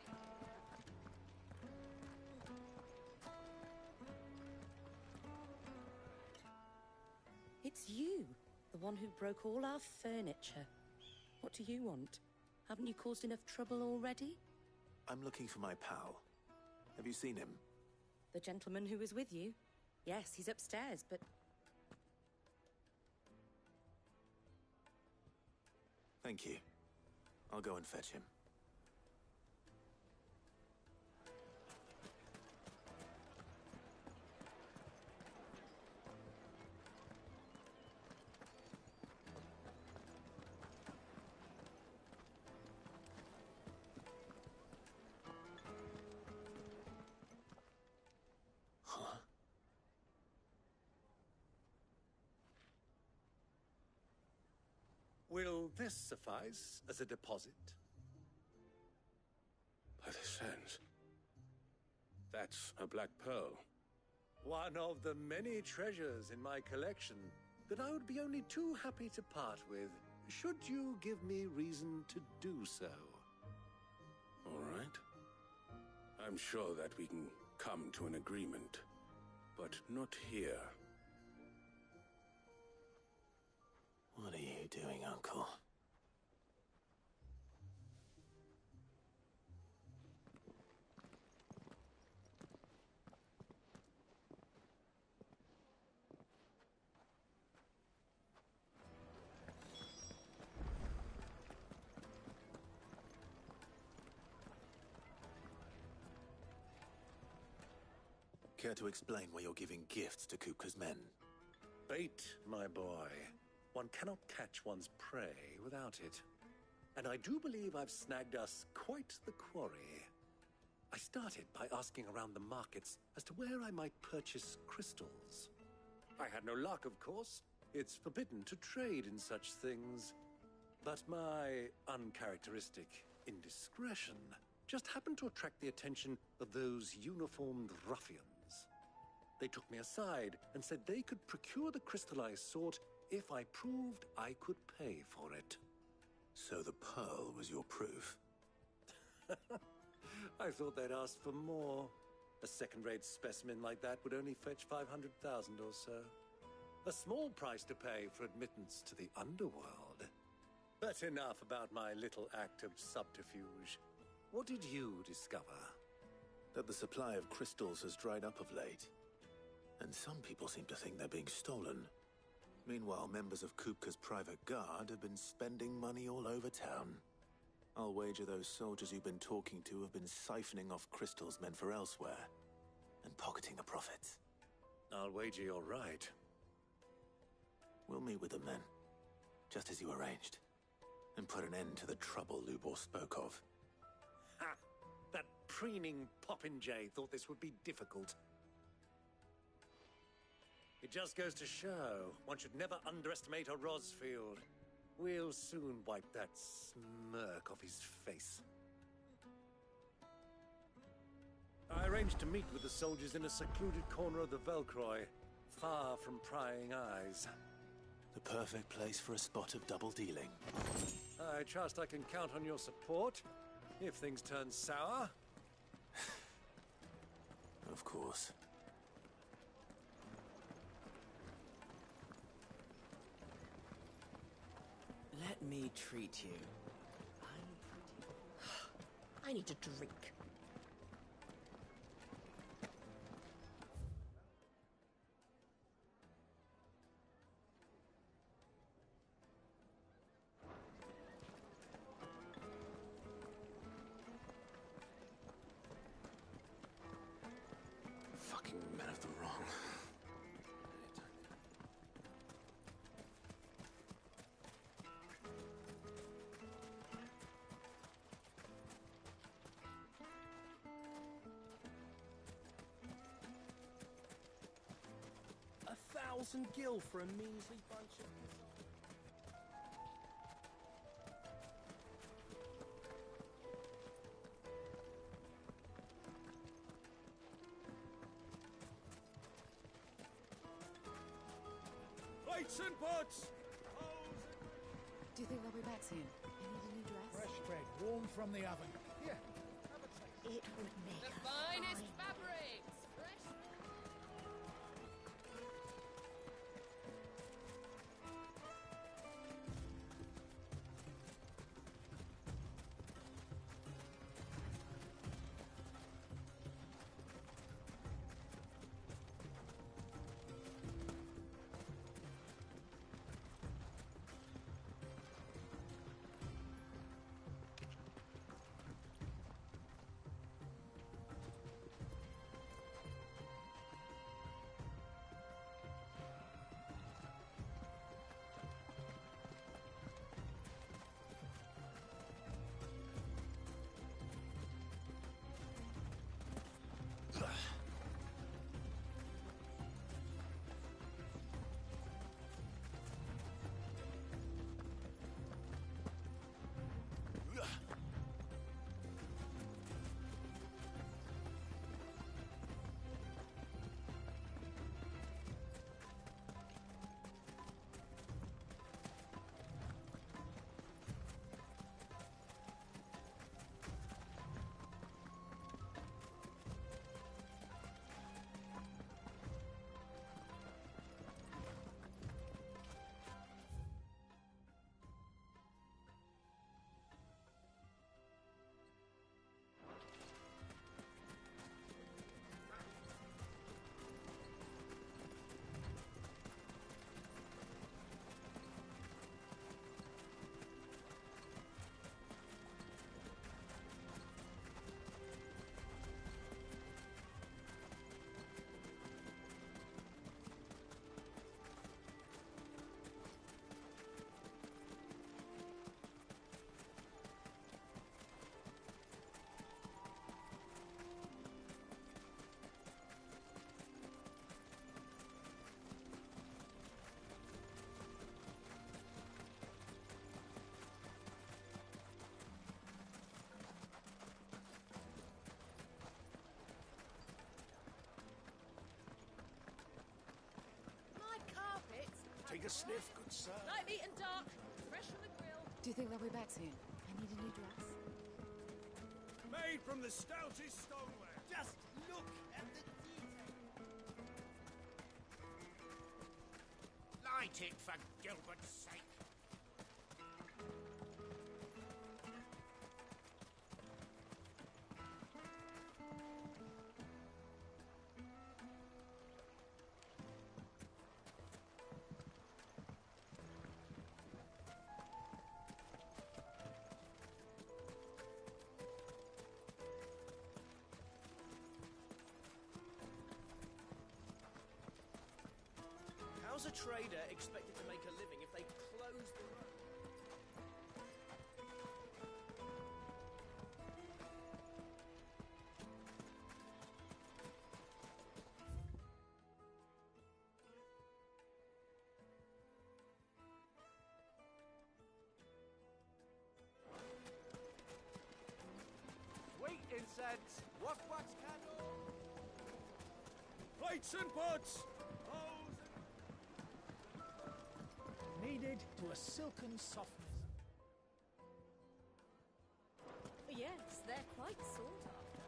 It's you, the one who broke all our furniture. What do you want? Haven't you caused enough trouble already? I'm looking for my pal. Have you seen him? The gentleman who was with you? Yes, he's upstairs, but... Thank you. I'll go and fetch him. Will this suffice as a deposit? By the sands. That's a black pearl. One of the many treasures in my collection that I would be only too happy to part with, should you give me reason to do so. All right. I'm sure that we can come to an agreement, but not here. What are you doing, Uncle? Care to explain why you're giving gifts to Kupka's men? Bait, my boy. One cannot catch one's prey without it. And I do believe I've snagged us quite the quarry. I started by asking around the markets as to where I might purchase crystals. I had no luck, of course. It's forbidden to trade in such things. But my uncharacteristic indiscretion just happened to attract the attention of those uniformed ruffians. They took me aside and said they could procure the crystal I sought if I proved I could pay for it. So the pearl was your proof? I thought they'd asked for more. A second-rate specimen like that would only fetch 500,000 or so. A small price to pay for admittance to the underworld. But enough about my little act of subterfuge. What did you discover? That the supply of crystals has dried up of late. And some people seem to think they're being stolen. Meanwhile, members of Kupka's private guard have been spending money all over town. I'll wager those soldiers you've been talking to have been siphoning off crystals meant for elsewhere, and pocketing the profits. I'll wager you're right. We'll meet with them then, just as you arranged, and put an end to the trouble Lubor spoke of. Ha! That preening popinjay thought this would be difficult. It just goes to show one should never underestimate a Rosfield. We'll soon wipe that smirk off his face. I arranged to meet with the soldiers in a secluded corner of the Velcroy, far from prying eyes. The perfect place for a spot of double dealing. I trust I can count on your support, if things turn sour. Of course. Let me treat you. I need a drink. Fucking men of the wrong. $1,000 gil for a measly bunch of... Plates and pots! Do you think they'll be back soon? I need a new dress. Fresh bread, warm from the oven. Here, It would make The a finest fine- fabrics! Fresh... My carpets! Take a sniff, good sir. Light, neat and dark. Fresh from the grill. Do you think they'll be back soon? I need a new dress. Made from the stoutest stoneware. Just look at the detail. Light it, for Gilbert's sake. How's a trader expected to make a living if they close the road? Sweet incense, wax candle, plates and pots. kneaded to a silken softness. Yes, they're quite sought after.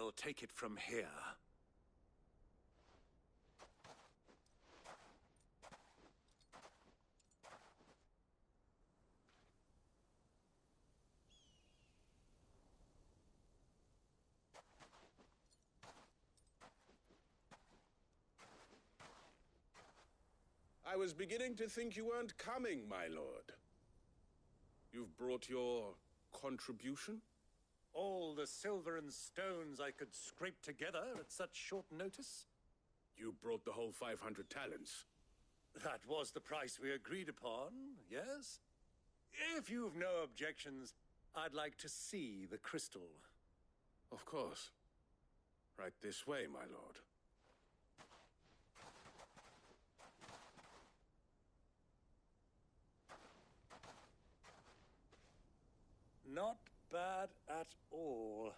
I'll take it from here. I was beginning to think you weren't coming, my lord. You've brought your contribution? All the silver and stones I could scrape together at such short notice? You brought the whole 500 talents. That was the price we agreed upon, yes? If you've no objections, I'd like to see the crystal. Of course. Right this way, my lord. Not bad at all.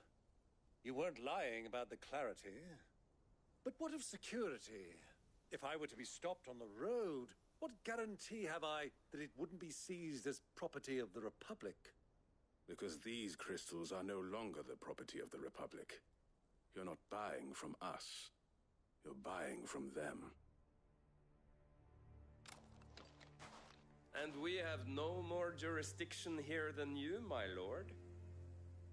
You weren't lying about the clarity. But what of security? If I were to be stopped on the road, what guarantee have I that it wouldn't be seized as property of the Republic? Because these crystals are no longer the property of the Republic. You're not buying from us. You're buying from them. And we have no more jurisdiction here than you, my lord.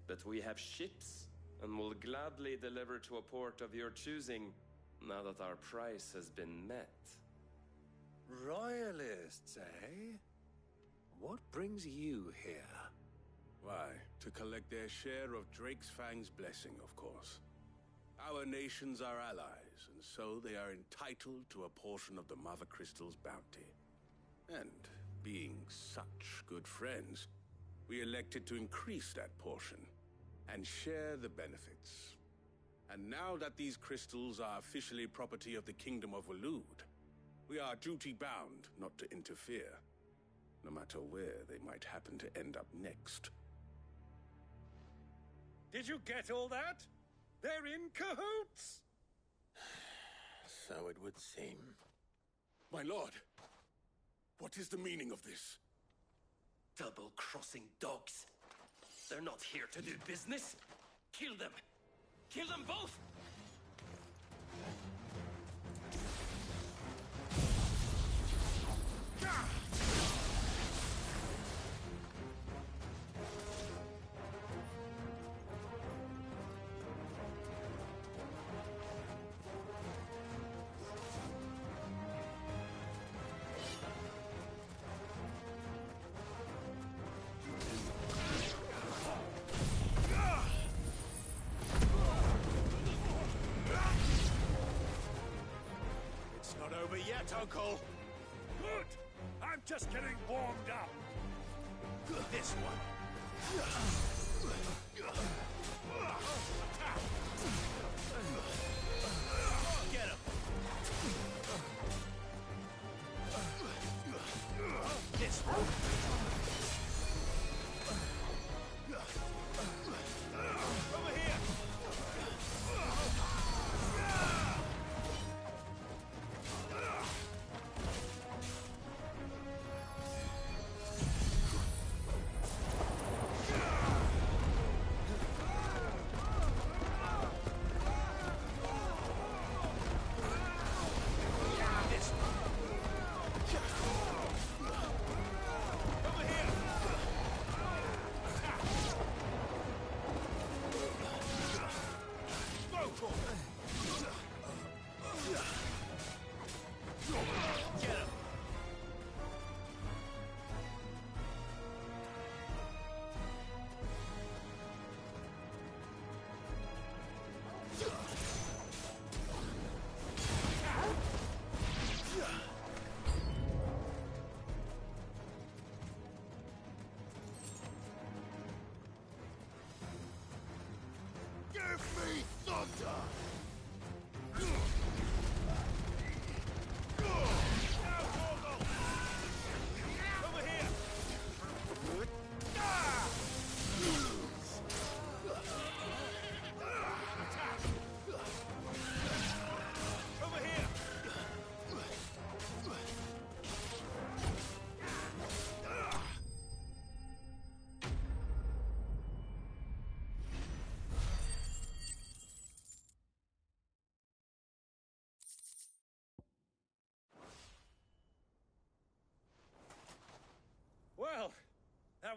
But we have ships, and will gladly deliver to a port of your choosing, now that our price has been met. Royalists, eh? What brings you here? Why, to collect their share of Drake's Fang's blessing, of course. Our nations are allies, and so they are entitled to a portion of the Mother Crystal's bounty. And being such good friends, we elected to increase that portion and share the benefits. And now that these crystals are officially property of the Kingdom of Waloed, we are duty-bound not to interfere, no matter where they might happen to end up next. Did you get all that? They're in cahoots! So it would seem. My lord, what is the meaning of this? Double-crossing dogs. They're not here to do business. Kill them! Kill them both! Uncle! Good! I'm just getting warmed up! This one! Get him! This one! Over here!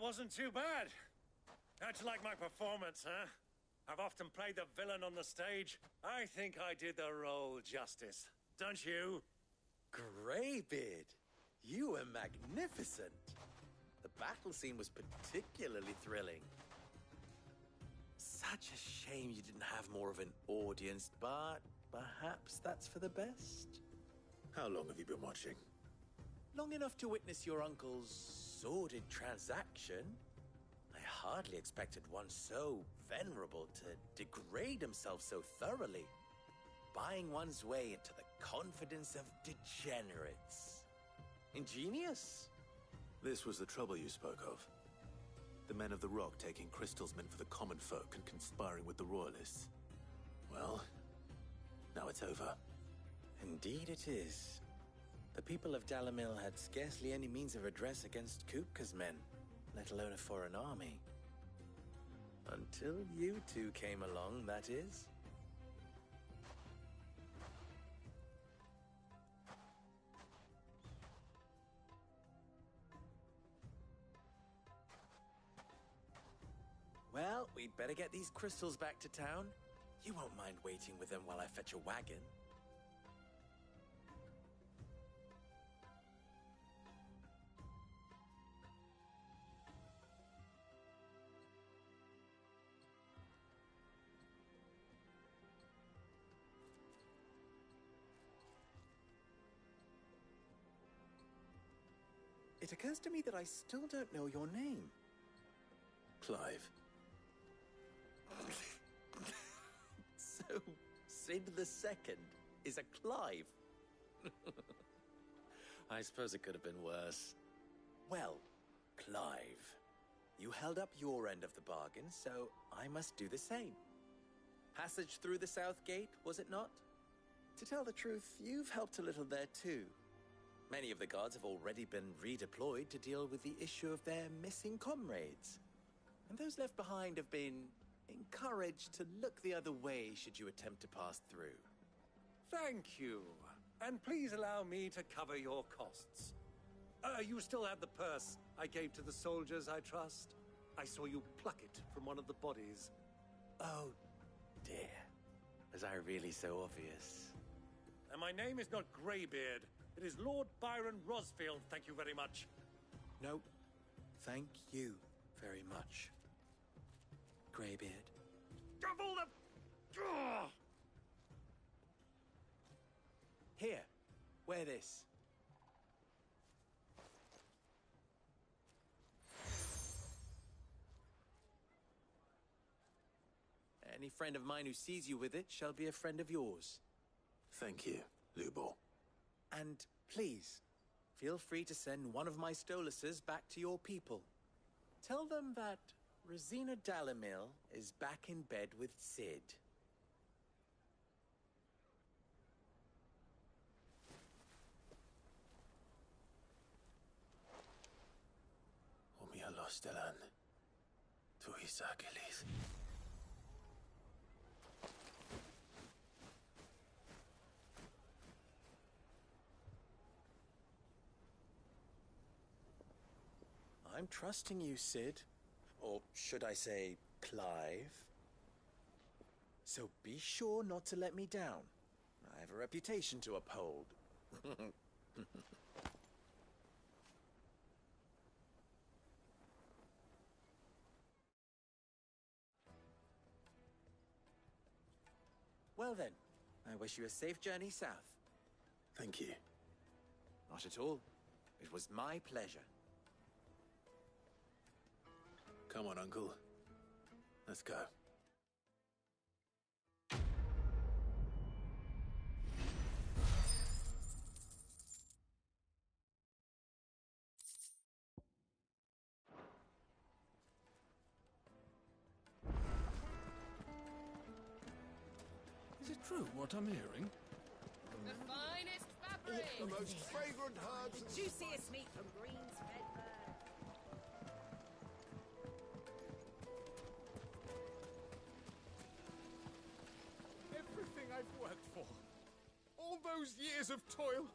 wasn't too bad. How'd you like my performance, huh? I've often played the villain on the stage. I think I did the role justice. Don't you? Greybeard, you were magnificent. The battle scene was particularly thrilling. Such a shame you didn't have more of an audience, but perhaps that's for the best. How long have you been watching? Long enough to witness your uncle's sordid transaction. I hardly expected one so venerable to degrade himself so thoroughly. Buying one's way into the confidence of degenerates. Ingenious. This was the trouble you spoke of. The men of the Rock taking Crystalsmen for the common folk and conspiring with the Royalists. Well, now it's over. Indeed it is. The people of Dalimil had scarcely any means of redress against Kupka's men, let alone a foreign army. Until you two came along, that is. Well, we'd better get these crystals back to town. You won't mind waiting with them while I fetch a wagon. It occurs to me that I still don't know your name. Clive. So, Sid the Second is a Clive. I suppose it could have been worse. Well, Clive, you held up your end of the bargain, so I must do the same. Passage through the South Gate, was it not? To tell the truth, you've helped a little there too. Many of the guards have already been redeployed to deal with the issue of their missing comrades. And those left behind have been encouraged to look the other way should you attempt to pass through. Thank you. And please allow me to cover your costs. You still have the purse I gave to the soldiers, I trust? I saw you pluck it from one of the bodies. Oh, dear. Was I really so obvious? And my name is not Greybeard. It is Lord Byron Rosfield, thank you very much. No, thank you very much, Greybeard. Double the... Ugh! Here, wear this. Any friend of mine who sees you with it shall be a friend of yours. Thank you, Lubor. And please, feel free to send one of my Stoluses back to your people. Tell them that Rosina Dalimil is back in bed with Sid. Omia Lostelan. Tuisa Achilles. I'm trusting you, Sid. Or should I say, Clive. So be sure not to let me down. I have a reputation to uphold. Well then, I wish you a safe journey south. Thank you. Not at all. It was my pleasure. Come on, Uncle. Let's go. Is it true what I'm hearing? The finest fabric! The most fragrant herbs and Juiciest meat from Green's Redbird. Everything I've worked for. All those years of toil.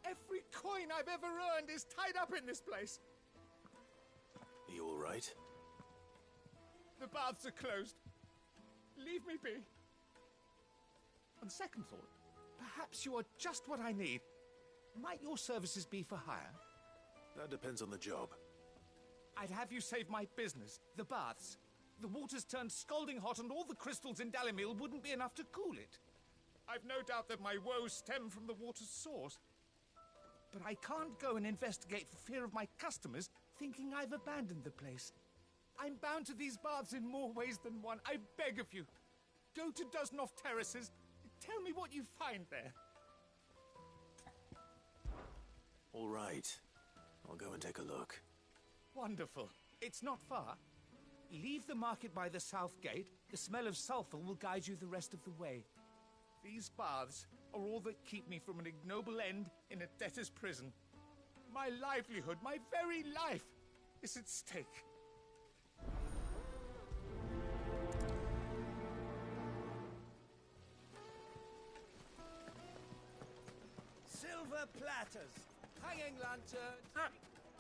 Every coin I've ever earned is tied up in this place. Are you all right? The baths are closed. Leave me be. On second thought, perhaps you are just what I need. Might your services be for hire? That depends on the job. I'd have you save my business, the baths. The water's turned scalding hot and all the crystals in Dalimil wouldn't be enough to cool it. I've no doubt that my woes stem from the water's source. But I can't go and investigate for fear of my customers thinking I've abandoned the place. I'm bound to these baths in more ways than one. I beg of you. Go to Dusnoff Terraces. Tell me what you find there. All right. I'll go and take a look. Wonderful. It's not far. Leave the market by the south gate. The smell of sulphur will guide you the rest of the way. These baths are all that keep me from an ignoble end in a debtor's prison. My livelihood, my very life, is at stake. Silver platters, hanging lanterns. Ah,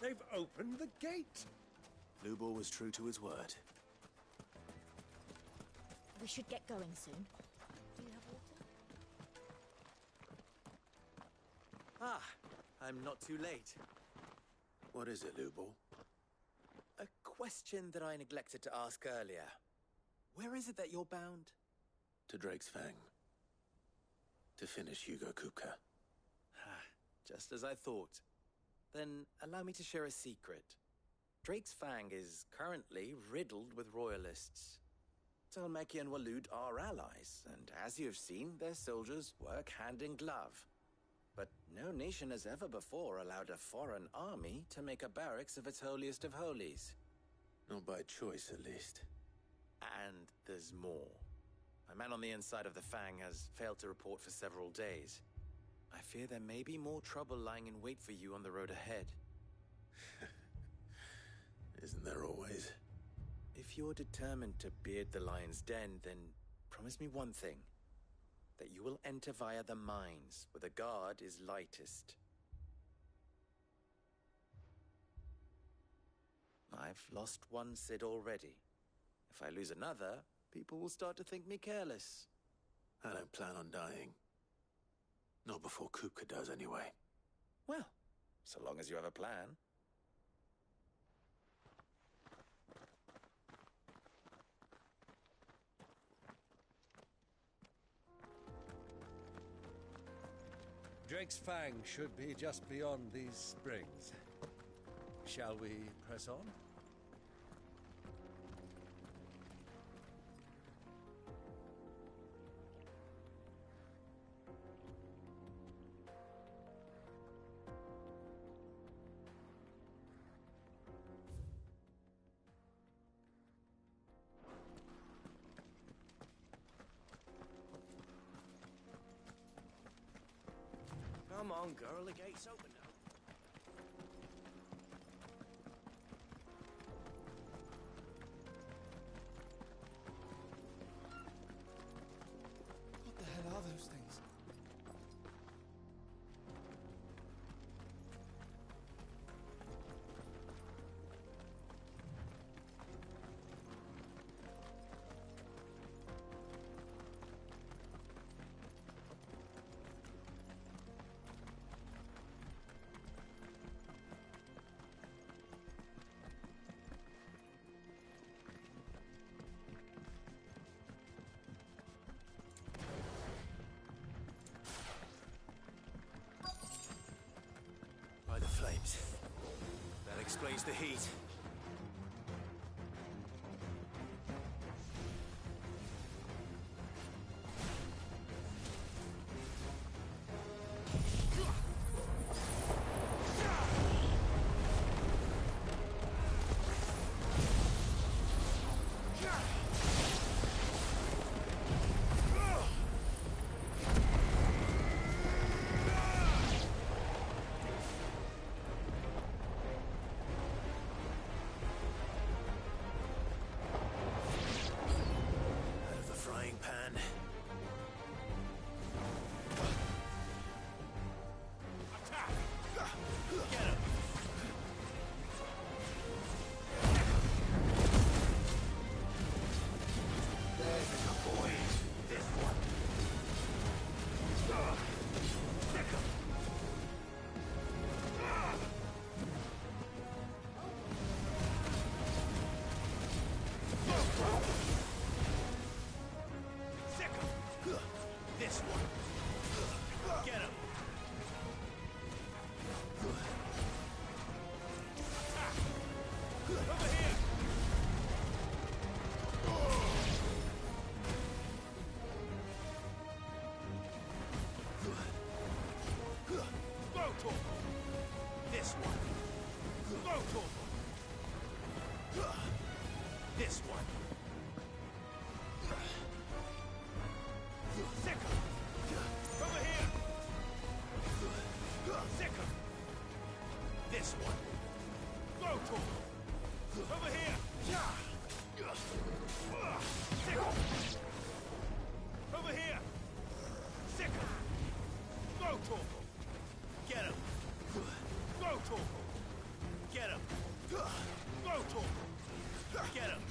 they've opened the gate. Lubor was true to his word. We should get going soon. Do you have water? Ah, I'm not too late. What is it, Lubor? A question that I neglected to ask earlier. Where is it that you're bound? To Drake's Fang. To finish Hugo Kupka. Just as I thought. Then allow me to share a secret. Drake's Fang is currently riddled with royalists. Talmeki and Waloed are allies, and as you have seen, their soldiers work hand in glove. But no nation has ever before allowed a foreign army to make a barracks of its holiest of holies. Not by choice, at least. And there's more. A man on the inside of the Fang has failed to report for several days. I fear there may be more trouble lying in wait for you on the road ahead. Isn't there always? If you're determined to beard the lion's den, then promise me one thing. That you will enter via the mines, where the guard is lightest. I've lost one Cid already. If I lose another, people will start to think me careless. I don't plan on dying. Not before Kupka does, anyway. Well, so long as you have a plan. Drake's Fang should be just beyond these springs. Shall we press on? Come on, girl, the gate's open now. What the hell are those things? By the flames. That explains the heat. This one. Go, Torval. This one. Sicker. Over here. Sicker. This one. Go, Torval. Over here. Sicker. Over here. Sicker. Go, Torval. Get him. Go, Torval. Get him. Go, Torval. Get him.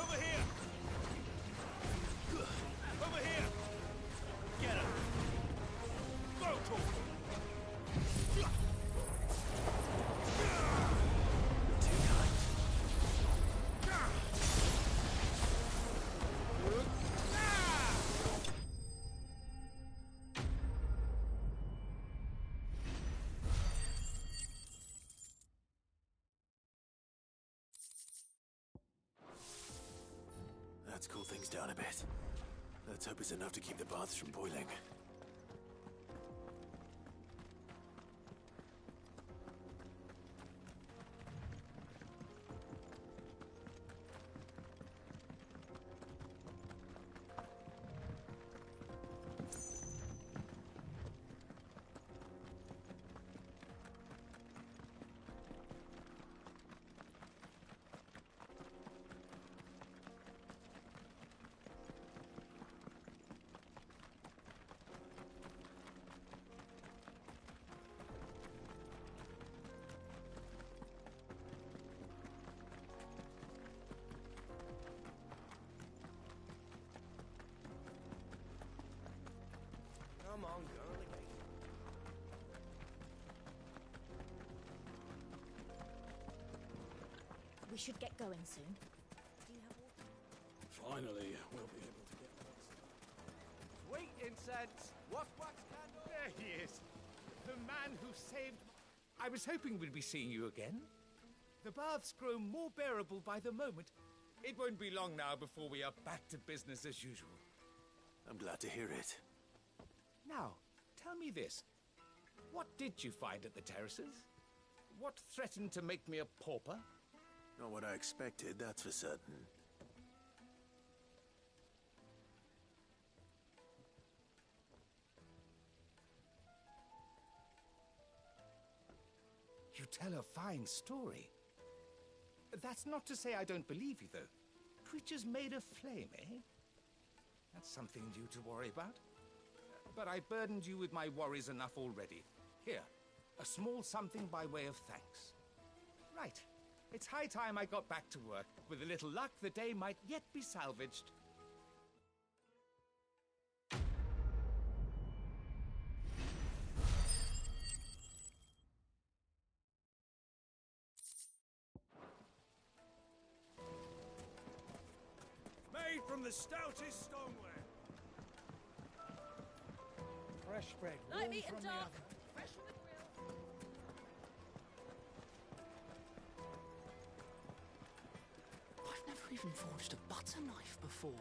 Over here. Over here. Get him. Go, Torval. Too kind. Let's cool things down a bit. Let's hope it's enough to keep the baths from boiling. Come on, girl, again. We should get going soon. Do you have water? Finally, we'll be able to get this. Sweet incense! Wax candle! There he is! The man who saved... I was hoping we'd be seeing you again. The baths grow more bearable by the moment. It won't be long now before we are back to business as usual. I'm glad to hear it. Now, tell me this. What did you find at the terraces? What threatened to make me a pauper? Not what I expected, that's for certain. You tell a fine story. That's not to say I don't believe you, though. Creatures made of flame, eh? That's something new to worry about. But I burdened you with my worries enough already. Here, a small something by way of thanks. Right. It's high time I got back to work. With a little luck, the day might yet be salvaged. Made from the stoutest stoneware. Fresh bread, Light warm meat from and the dark. oven. Fresh from the grill. I've never even forged a butter knife before.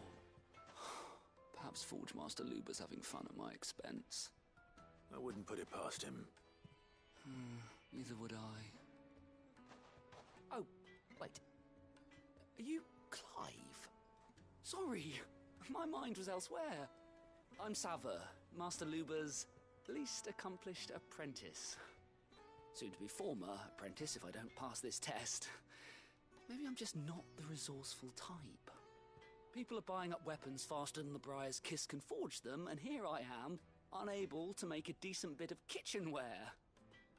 Perhaps Forge Master Luber's having fun at my expense. I wouldn't put it past him. Neither would I. Oh, wait. Are you Clive? Sorry, my mind was elsewhere. I'm Sava, Master Luber's least accomplished apprentice. Soon to be former apprentice if I don't pass this test. Maybe I'm just not the resourceful type. People are buying up weapons faster than the Briar's Kiss can forge them, and here I am, unable to make a decent bit of kitchenware.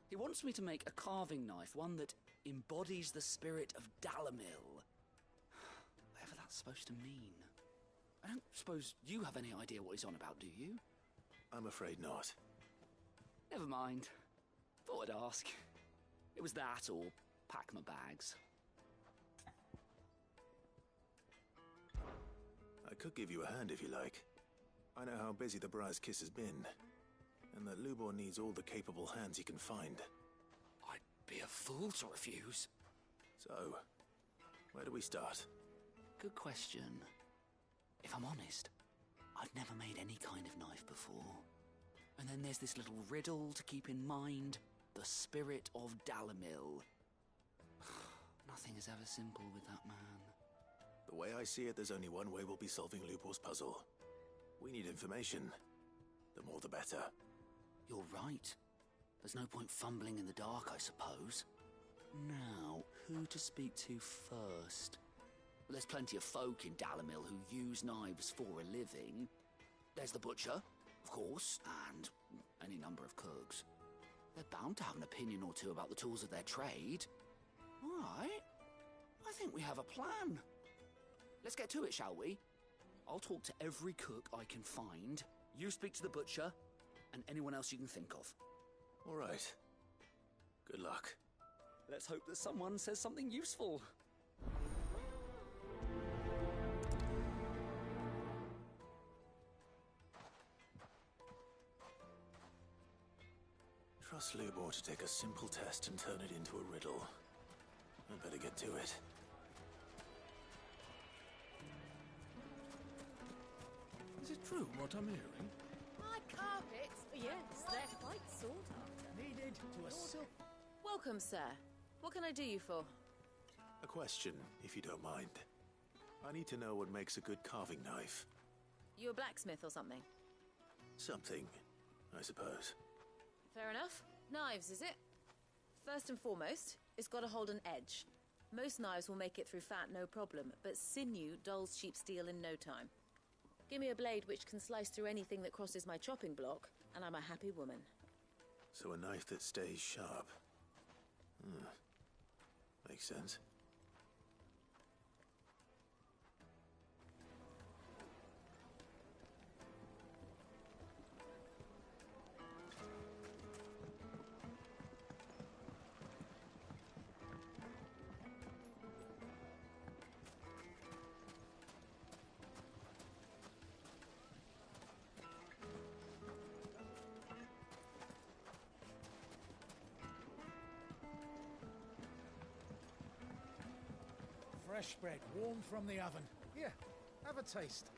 He wants me to make a carving knife, one that embodies the spirit of Dalamil. Whatever that's supposed to mean. I don't suppose you have any idea what he's on about, do you? I'm afraid not. Never mind. Thought I'd ask. It was that or pack my bags. I could give you a hand if you like. I know how busy the Briar's Kiss has been, and that Lubor needs all the capable hands he can find. I'd be a fool to refuse. So, where do we start? Good question. If I'm honest, I've never made any kind of knife before. And then there's this little riddle to keep in mind. The spirit of Dalimil. Nothing is ever simple with that man. The way I see it, there's only one way we'll be solving Lubor's puzzle. We need information. The more the better. You're right. There's no point fumbling in the dark, I suppose. Now, who to speak to first? Well, there's plenty of folk in Dalimil who use knives for a living. There's the butcher, of course, and any number of cooks. They're bound to have an opinion or two about the tools of their trade. All right. I think we have a plan. Let's get to it, shall we? I'll talk to every cook I can find. You speak to the butcher, and anyone else you can think of. All right. Good luck. Let's hope that someone says something useful. Trust Lubor to take a simple test and turn it into a riddle. I'd better get to it. Is it true what I'm hearing? My carpets? Yes, they're quite sought after. Needed to a silk. Welcome, sir. What can I do you for? A question, if you don't mind. I need to know what makes a good carving knife. You a blacksmith or something? Something, I suppose. Fair enough. Knives, is it? First and foremost, it's got to hold an edge. Most knives will make it through fat, no problem, but sinew dulls cheap steel in no time. Give me a blade which can slice through anything that crosses my chopping block, and I'm a happy woman. So a knife that stays sharp. Makes sense. Fresh bread, warm from the oven. Here, have a taste.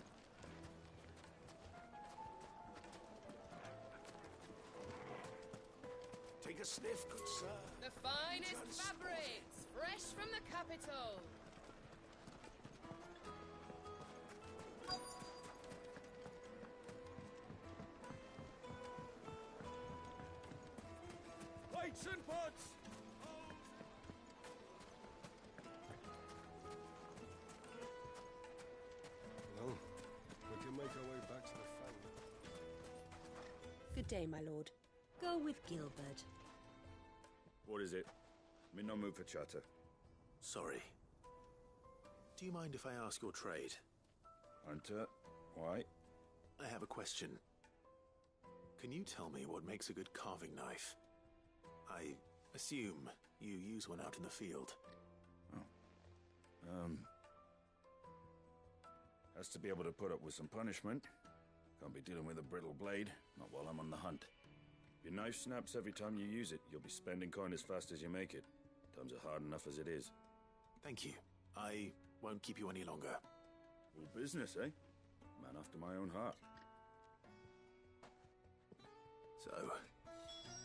Take a sniff, good sir. The finest fabrics, fresh from the capital. Plates and pots! Well, we can make our way back to the Fang. Good day, my lord. Go with Gilbert. What is it? I'm in no mood for chatter. Sorry. Do you mind if I ask your trade? Hunter, why? I have a question. Can you tell me what makes a good carving knife? I assume you use one out in the field. Has to be able to put up with some punishment. Can't be dealing with a brittle blade, not while I'm on the hunt. If your knife snaps every time you use it, you'll be spending coin as fast as you make it. Times are hard enough as it is. Thank you. I won't keep you any longer. All business, eh? Man after my own heart. So,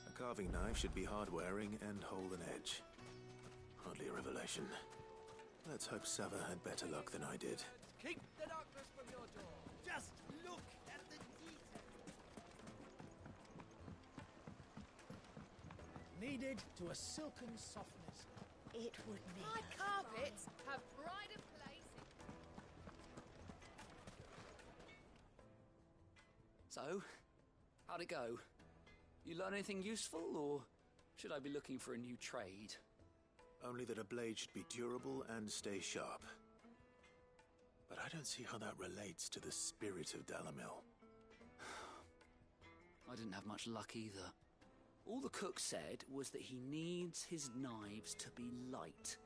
a carving knife should be hard-wearing and hold an edge. Hardly a revelation. Let's hope Sava had better luck than I did. Keep the darkness from your door. Just look at the detail. Needed to a silken softness. It would make My carpets have pride of place. So, how'd it go? You learn anything useful, or should I be looking for a new trade? Only that a blade should be durable and stay sharp. But I don't see how that relates to the spirit of Dalimil. I didn't have much luck either. All the cook said was that he needs his knives to be light.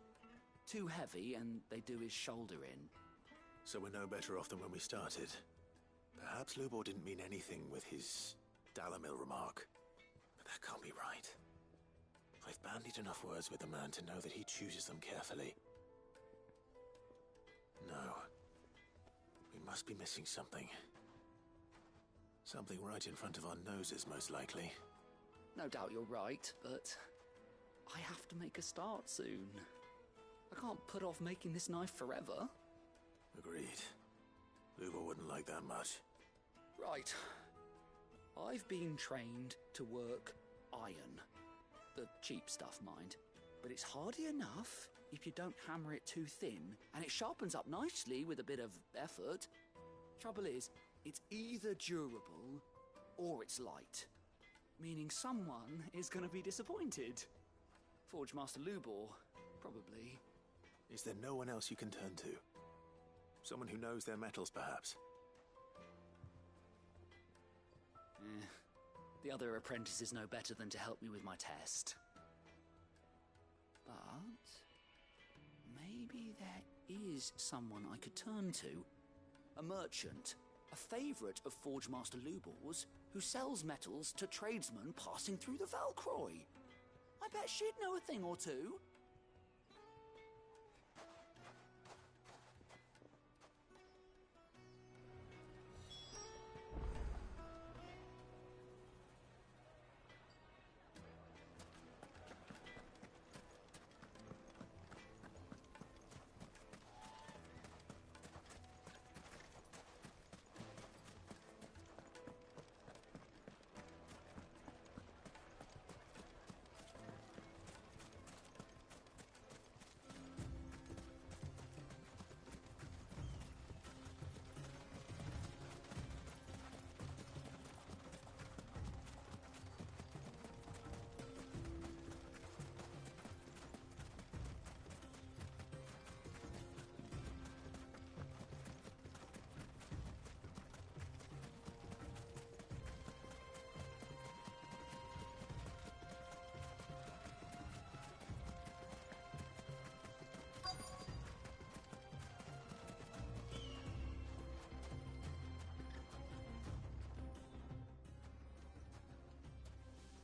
Too heavy and they do his shoulder in. So we're no better off than when we started. Perhaps Lubor didn't mean anything with his Dalimil remark. But that can't be right. I've bandied enough words with the man to know that he chooses them carefully. No. We must be missing something. Something right in front of our noses, most likely. No doubt you're right, but I have to make a start soon. I can't put off making this knife forever. Agreed. Lubo wouldn't like that much. Right. I've been trained to work iron. The cheap stuff, mind. But it's hardy enough if you don't hammer it too thin, and it sharpens up nicely with a bit of effort. Trouble is, it's either durable or it's light. Meaning someone is going to be disappointed. Forge Master Lubor, probably. Is there no one else you can turn to? Someone who knows their metals, perhaps? The other apprentices know better than to help me with my test. But maybe there is someone I could turn to. A merchant, a favourite of Forge Master Lubor's, who sells metals to tradesmen passing through the Valcroy. I bet she'd know a thing or two.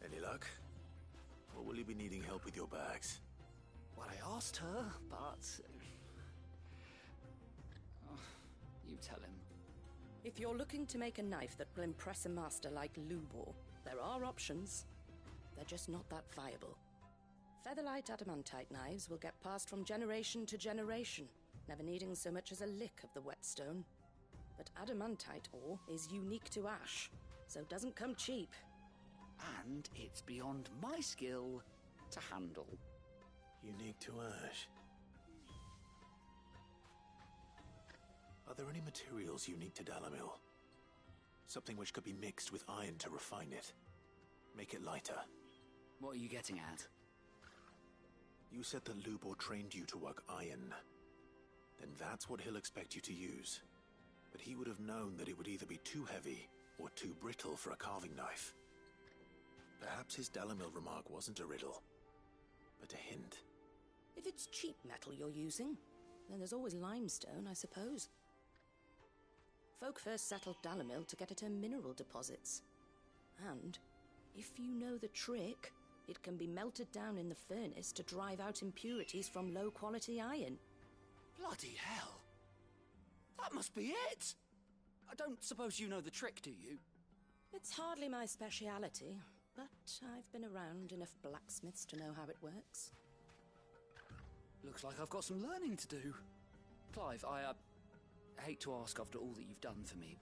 Any luck? Or will you be needing help with your bags? Well, I asked her, but... you tell him. If you're looking to make a knife that will impress a master like Lubor, there are options. They're just not that viable. Featherlight adamantite knives will get passed from generation to generation, never needing so much as a lick of the whetstone. But adamantite ore is unique to ash, so it doesn't come cheap. And it's beyond my skill to handle. Unique to ash. Are there any materials unique to Dalimil? Something which could be mixed with iron to refine it. Make it lighter. What are you getting at? You said that Lubor trained you to work iron. Then that's what he'll expect you to use. But he would have known that it would either be too heavy or too brittle for a carving knife. Perhaps his Dalimil remark wasn't a riddle, but a hint. If it's cheap metal you're using, then there's always limestone, I suppose. Folk first settled Dalimil to get at her mineral deposits. And, if you know the trick, it can be melted down in the furnace to drive out impurities from low-quality iron. Bloody hell! That must be it! I don't suppose you know the trick, do you? It's hardly my speciality, but I've been around enough blacksmiths to know how it works. Looks like I've got some learning to do. Clive, I hate to ask after all that you've done for me,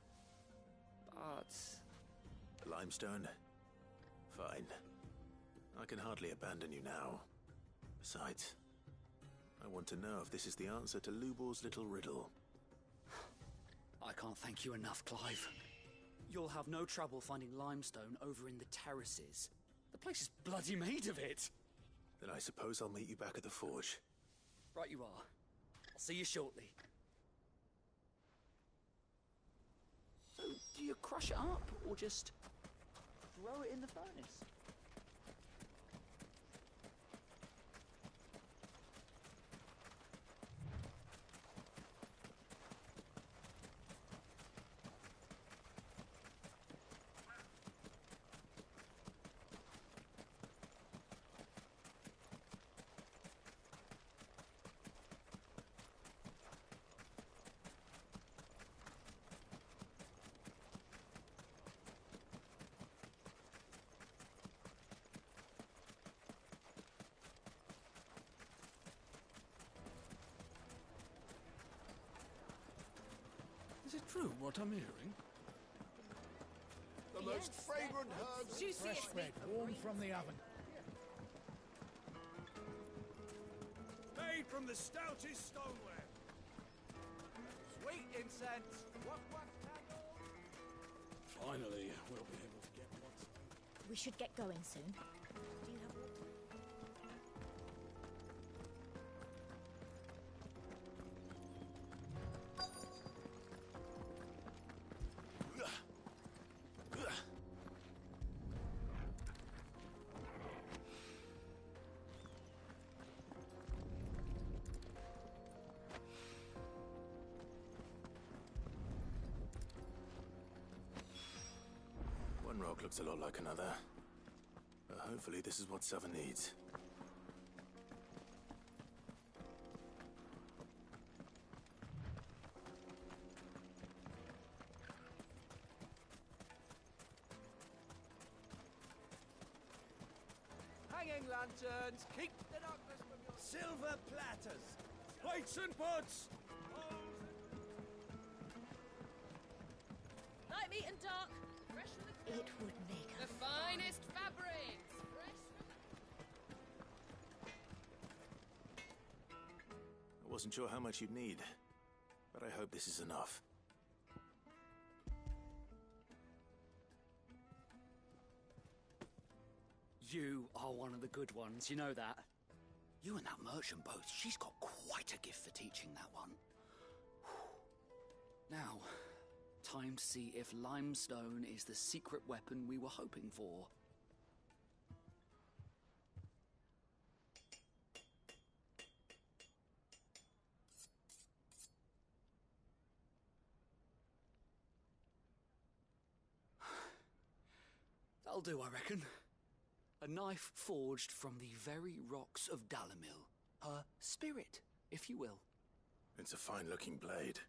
but... Limestone? Fine. I can hardly abandon you now. Besides, I want to know if this is the answer to Lubor's little riddle. I can't thank you enough, Clive. You'll have no trouble finding limestone over in the terraces. The place is bloody made of it. Then I suppose I'll meet you back at the forge. Right you are. I'll see you shortly. So, do you crush it up, or just throw it in the furnace? Is it true what I'm hearing? The most fragrant herbs. Fresh bread, warm from the oven. Made from the stoutest stoneware. Sweet incense. What tangle? Finally, we'll be able to get what's... We should get going soon. Do you have water? One rock looks a lot like another. But hopefully this is what Sava needs. Hanging lanterns. Keep the darkness from your... Silver platters! Plates and pots! Light, meat, and dark. Fresh from the It would make The finest fabrics! I wasn't sure how much you'd need, but I hope this is enough. You are one of the good ones, you know that. You and that merchant both, she's got quite a gift for teaching that one. Now, time to see if limestone is the secret weapon we were hoping for. That'll do, I reckon. A knife forged from the very rocks of Dalimil. Her spirit, if you will. It's a fine-looking blade.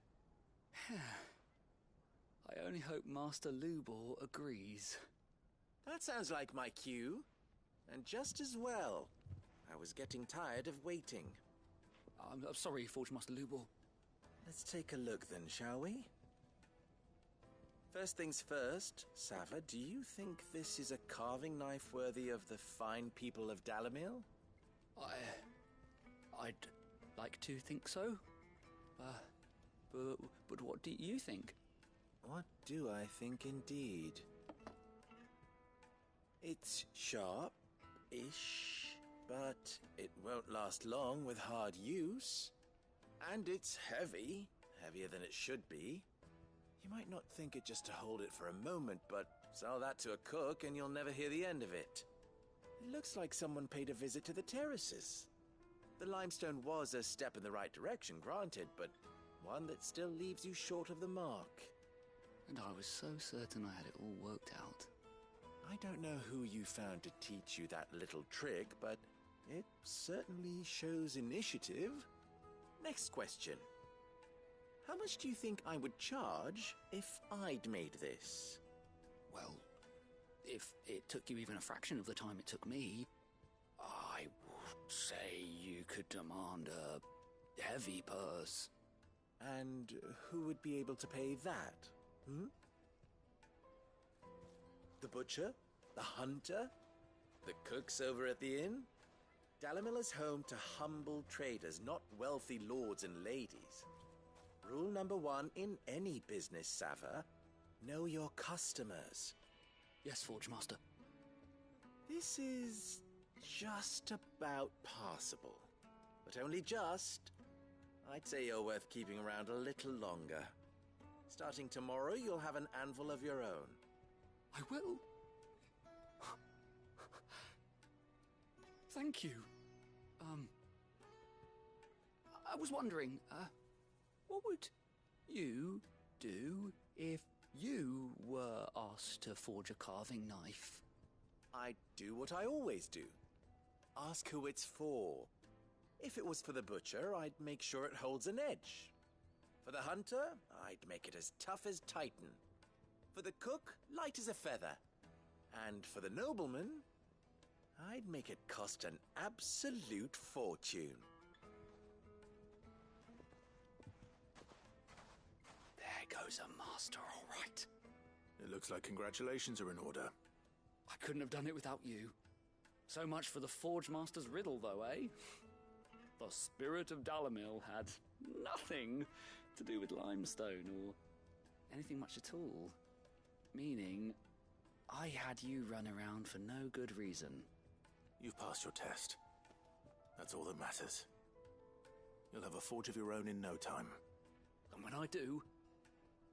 I only hope Master Lubor agrees. That sounds like my cue. And just as well. I was getting tired of waiting. I'm sorry, Forge Master Lubor. Let's take a look then, shall we? First things first, Sava, do you think this is a carving knife worthy of the fine people of Dalimil? I'd like to think so. But what do you think? What do I think indeed? It's sharp-ish, but it won't last long with hard use. And it's heavy, heavier than it should be. You might not think it just to hold it for a moment, but sell that to a cook and you'll never hear the end of it. It looks like someone paid a visit to the terraces. The limestone was a step in the right direction, granted, but one that still leaves you short of the mark. And I was so certain I had it all worked out. I don't know who you found to teach you that little trick, but it certainly shows initiative. Next question. How much do you think I would charge if I'd made this? Well, if it took you even a fraction of the time it took me, I would say you could demand a heavy purse. And who would be able to pay that? The butcher? The hunter? The cooks over at the inn? Dalimil is home to humble traders, not wealthy lords and ladies. Rule number 1 in any business, Sava, know your customers. Yes, Forge Master. This is just about passable. But only just. I'd say you're worth keeping around a little longer. Starting tomorrow, you'll have an anvil of your own. I will. Thank you. I was wondering, what would you do if you were asked to forge a carving knife? I'd do what I always do. Ask who it's for. If it was for the butcher, I'd make sure it holds an edge. For the hunter, I'd make it as tough as Titan. For the cook, light as a feather. And for the nobleman, I'd make it cost an absolute fortune. There goes a master, all right. It looks like congratulations are in order. I couldn't have done it without you. So much for the Forge Master's riddle, though, eh? The spirit of Dalimil had nothing to do with limestone or anything much at all. Meaning, I had you run around for no good reason. You've passed your test. That's all that matters. You'll have a forge of your own in no time. And when I do,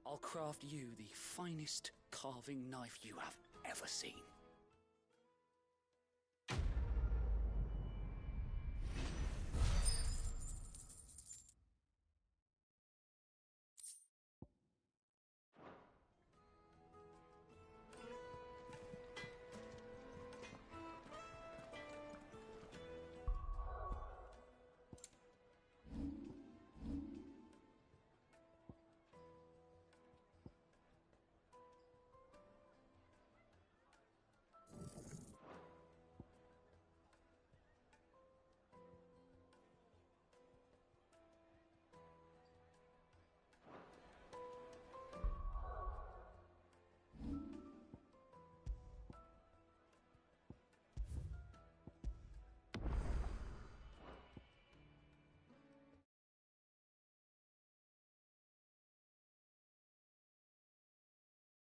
I'll craft you the finest carving knife you have ever seen.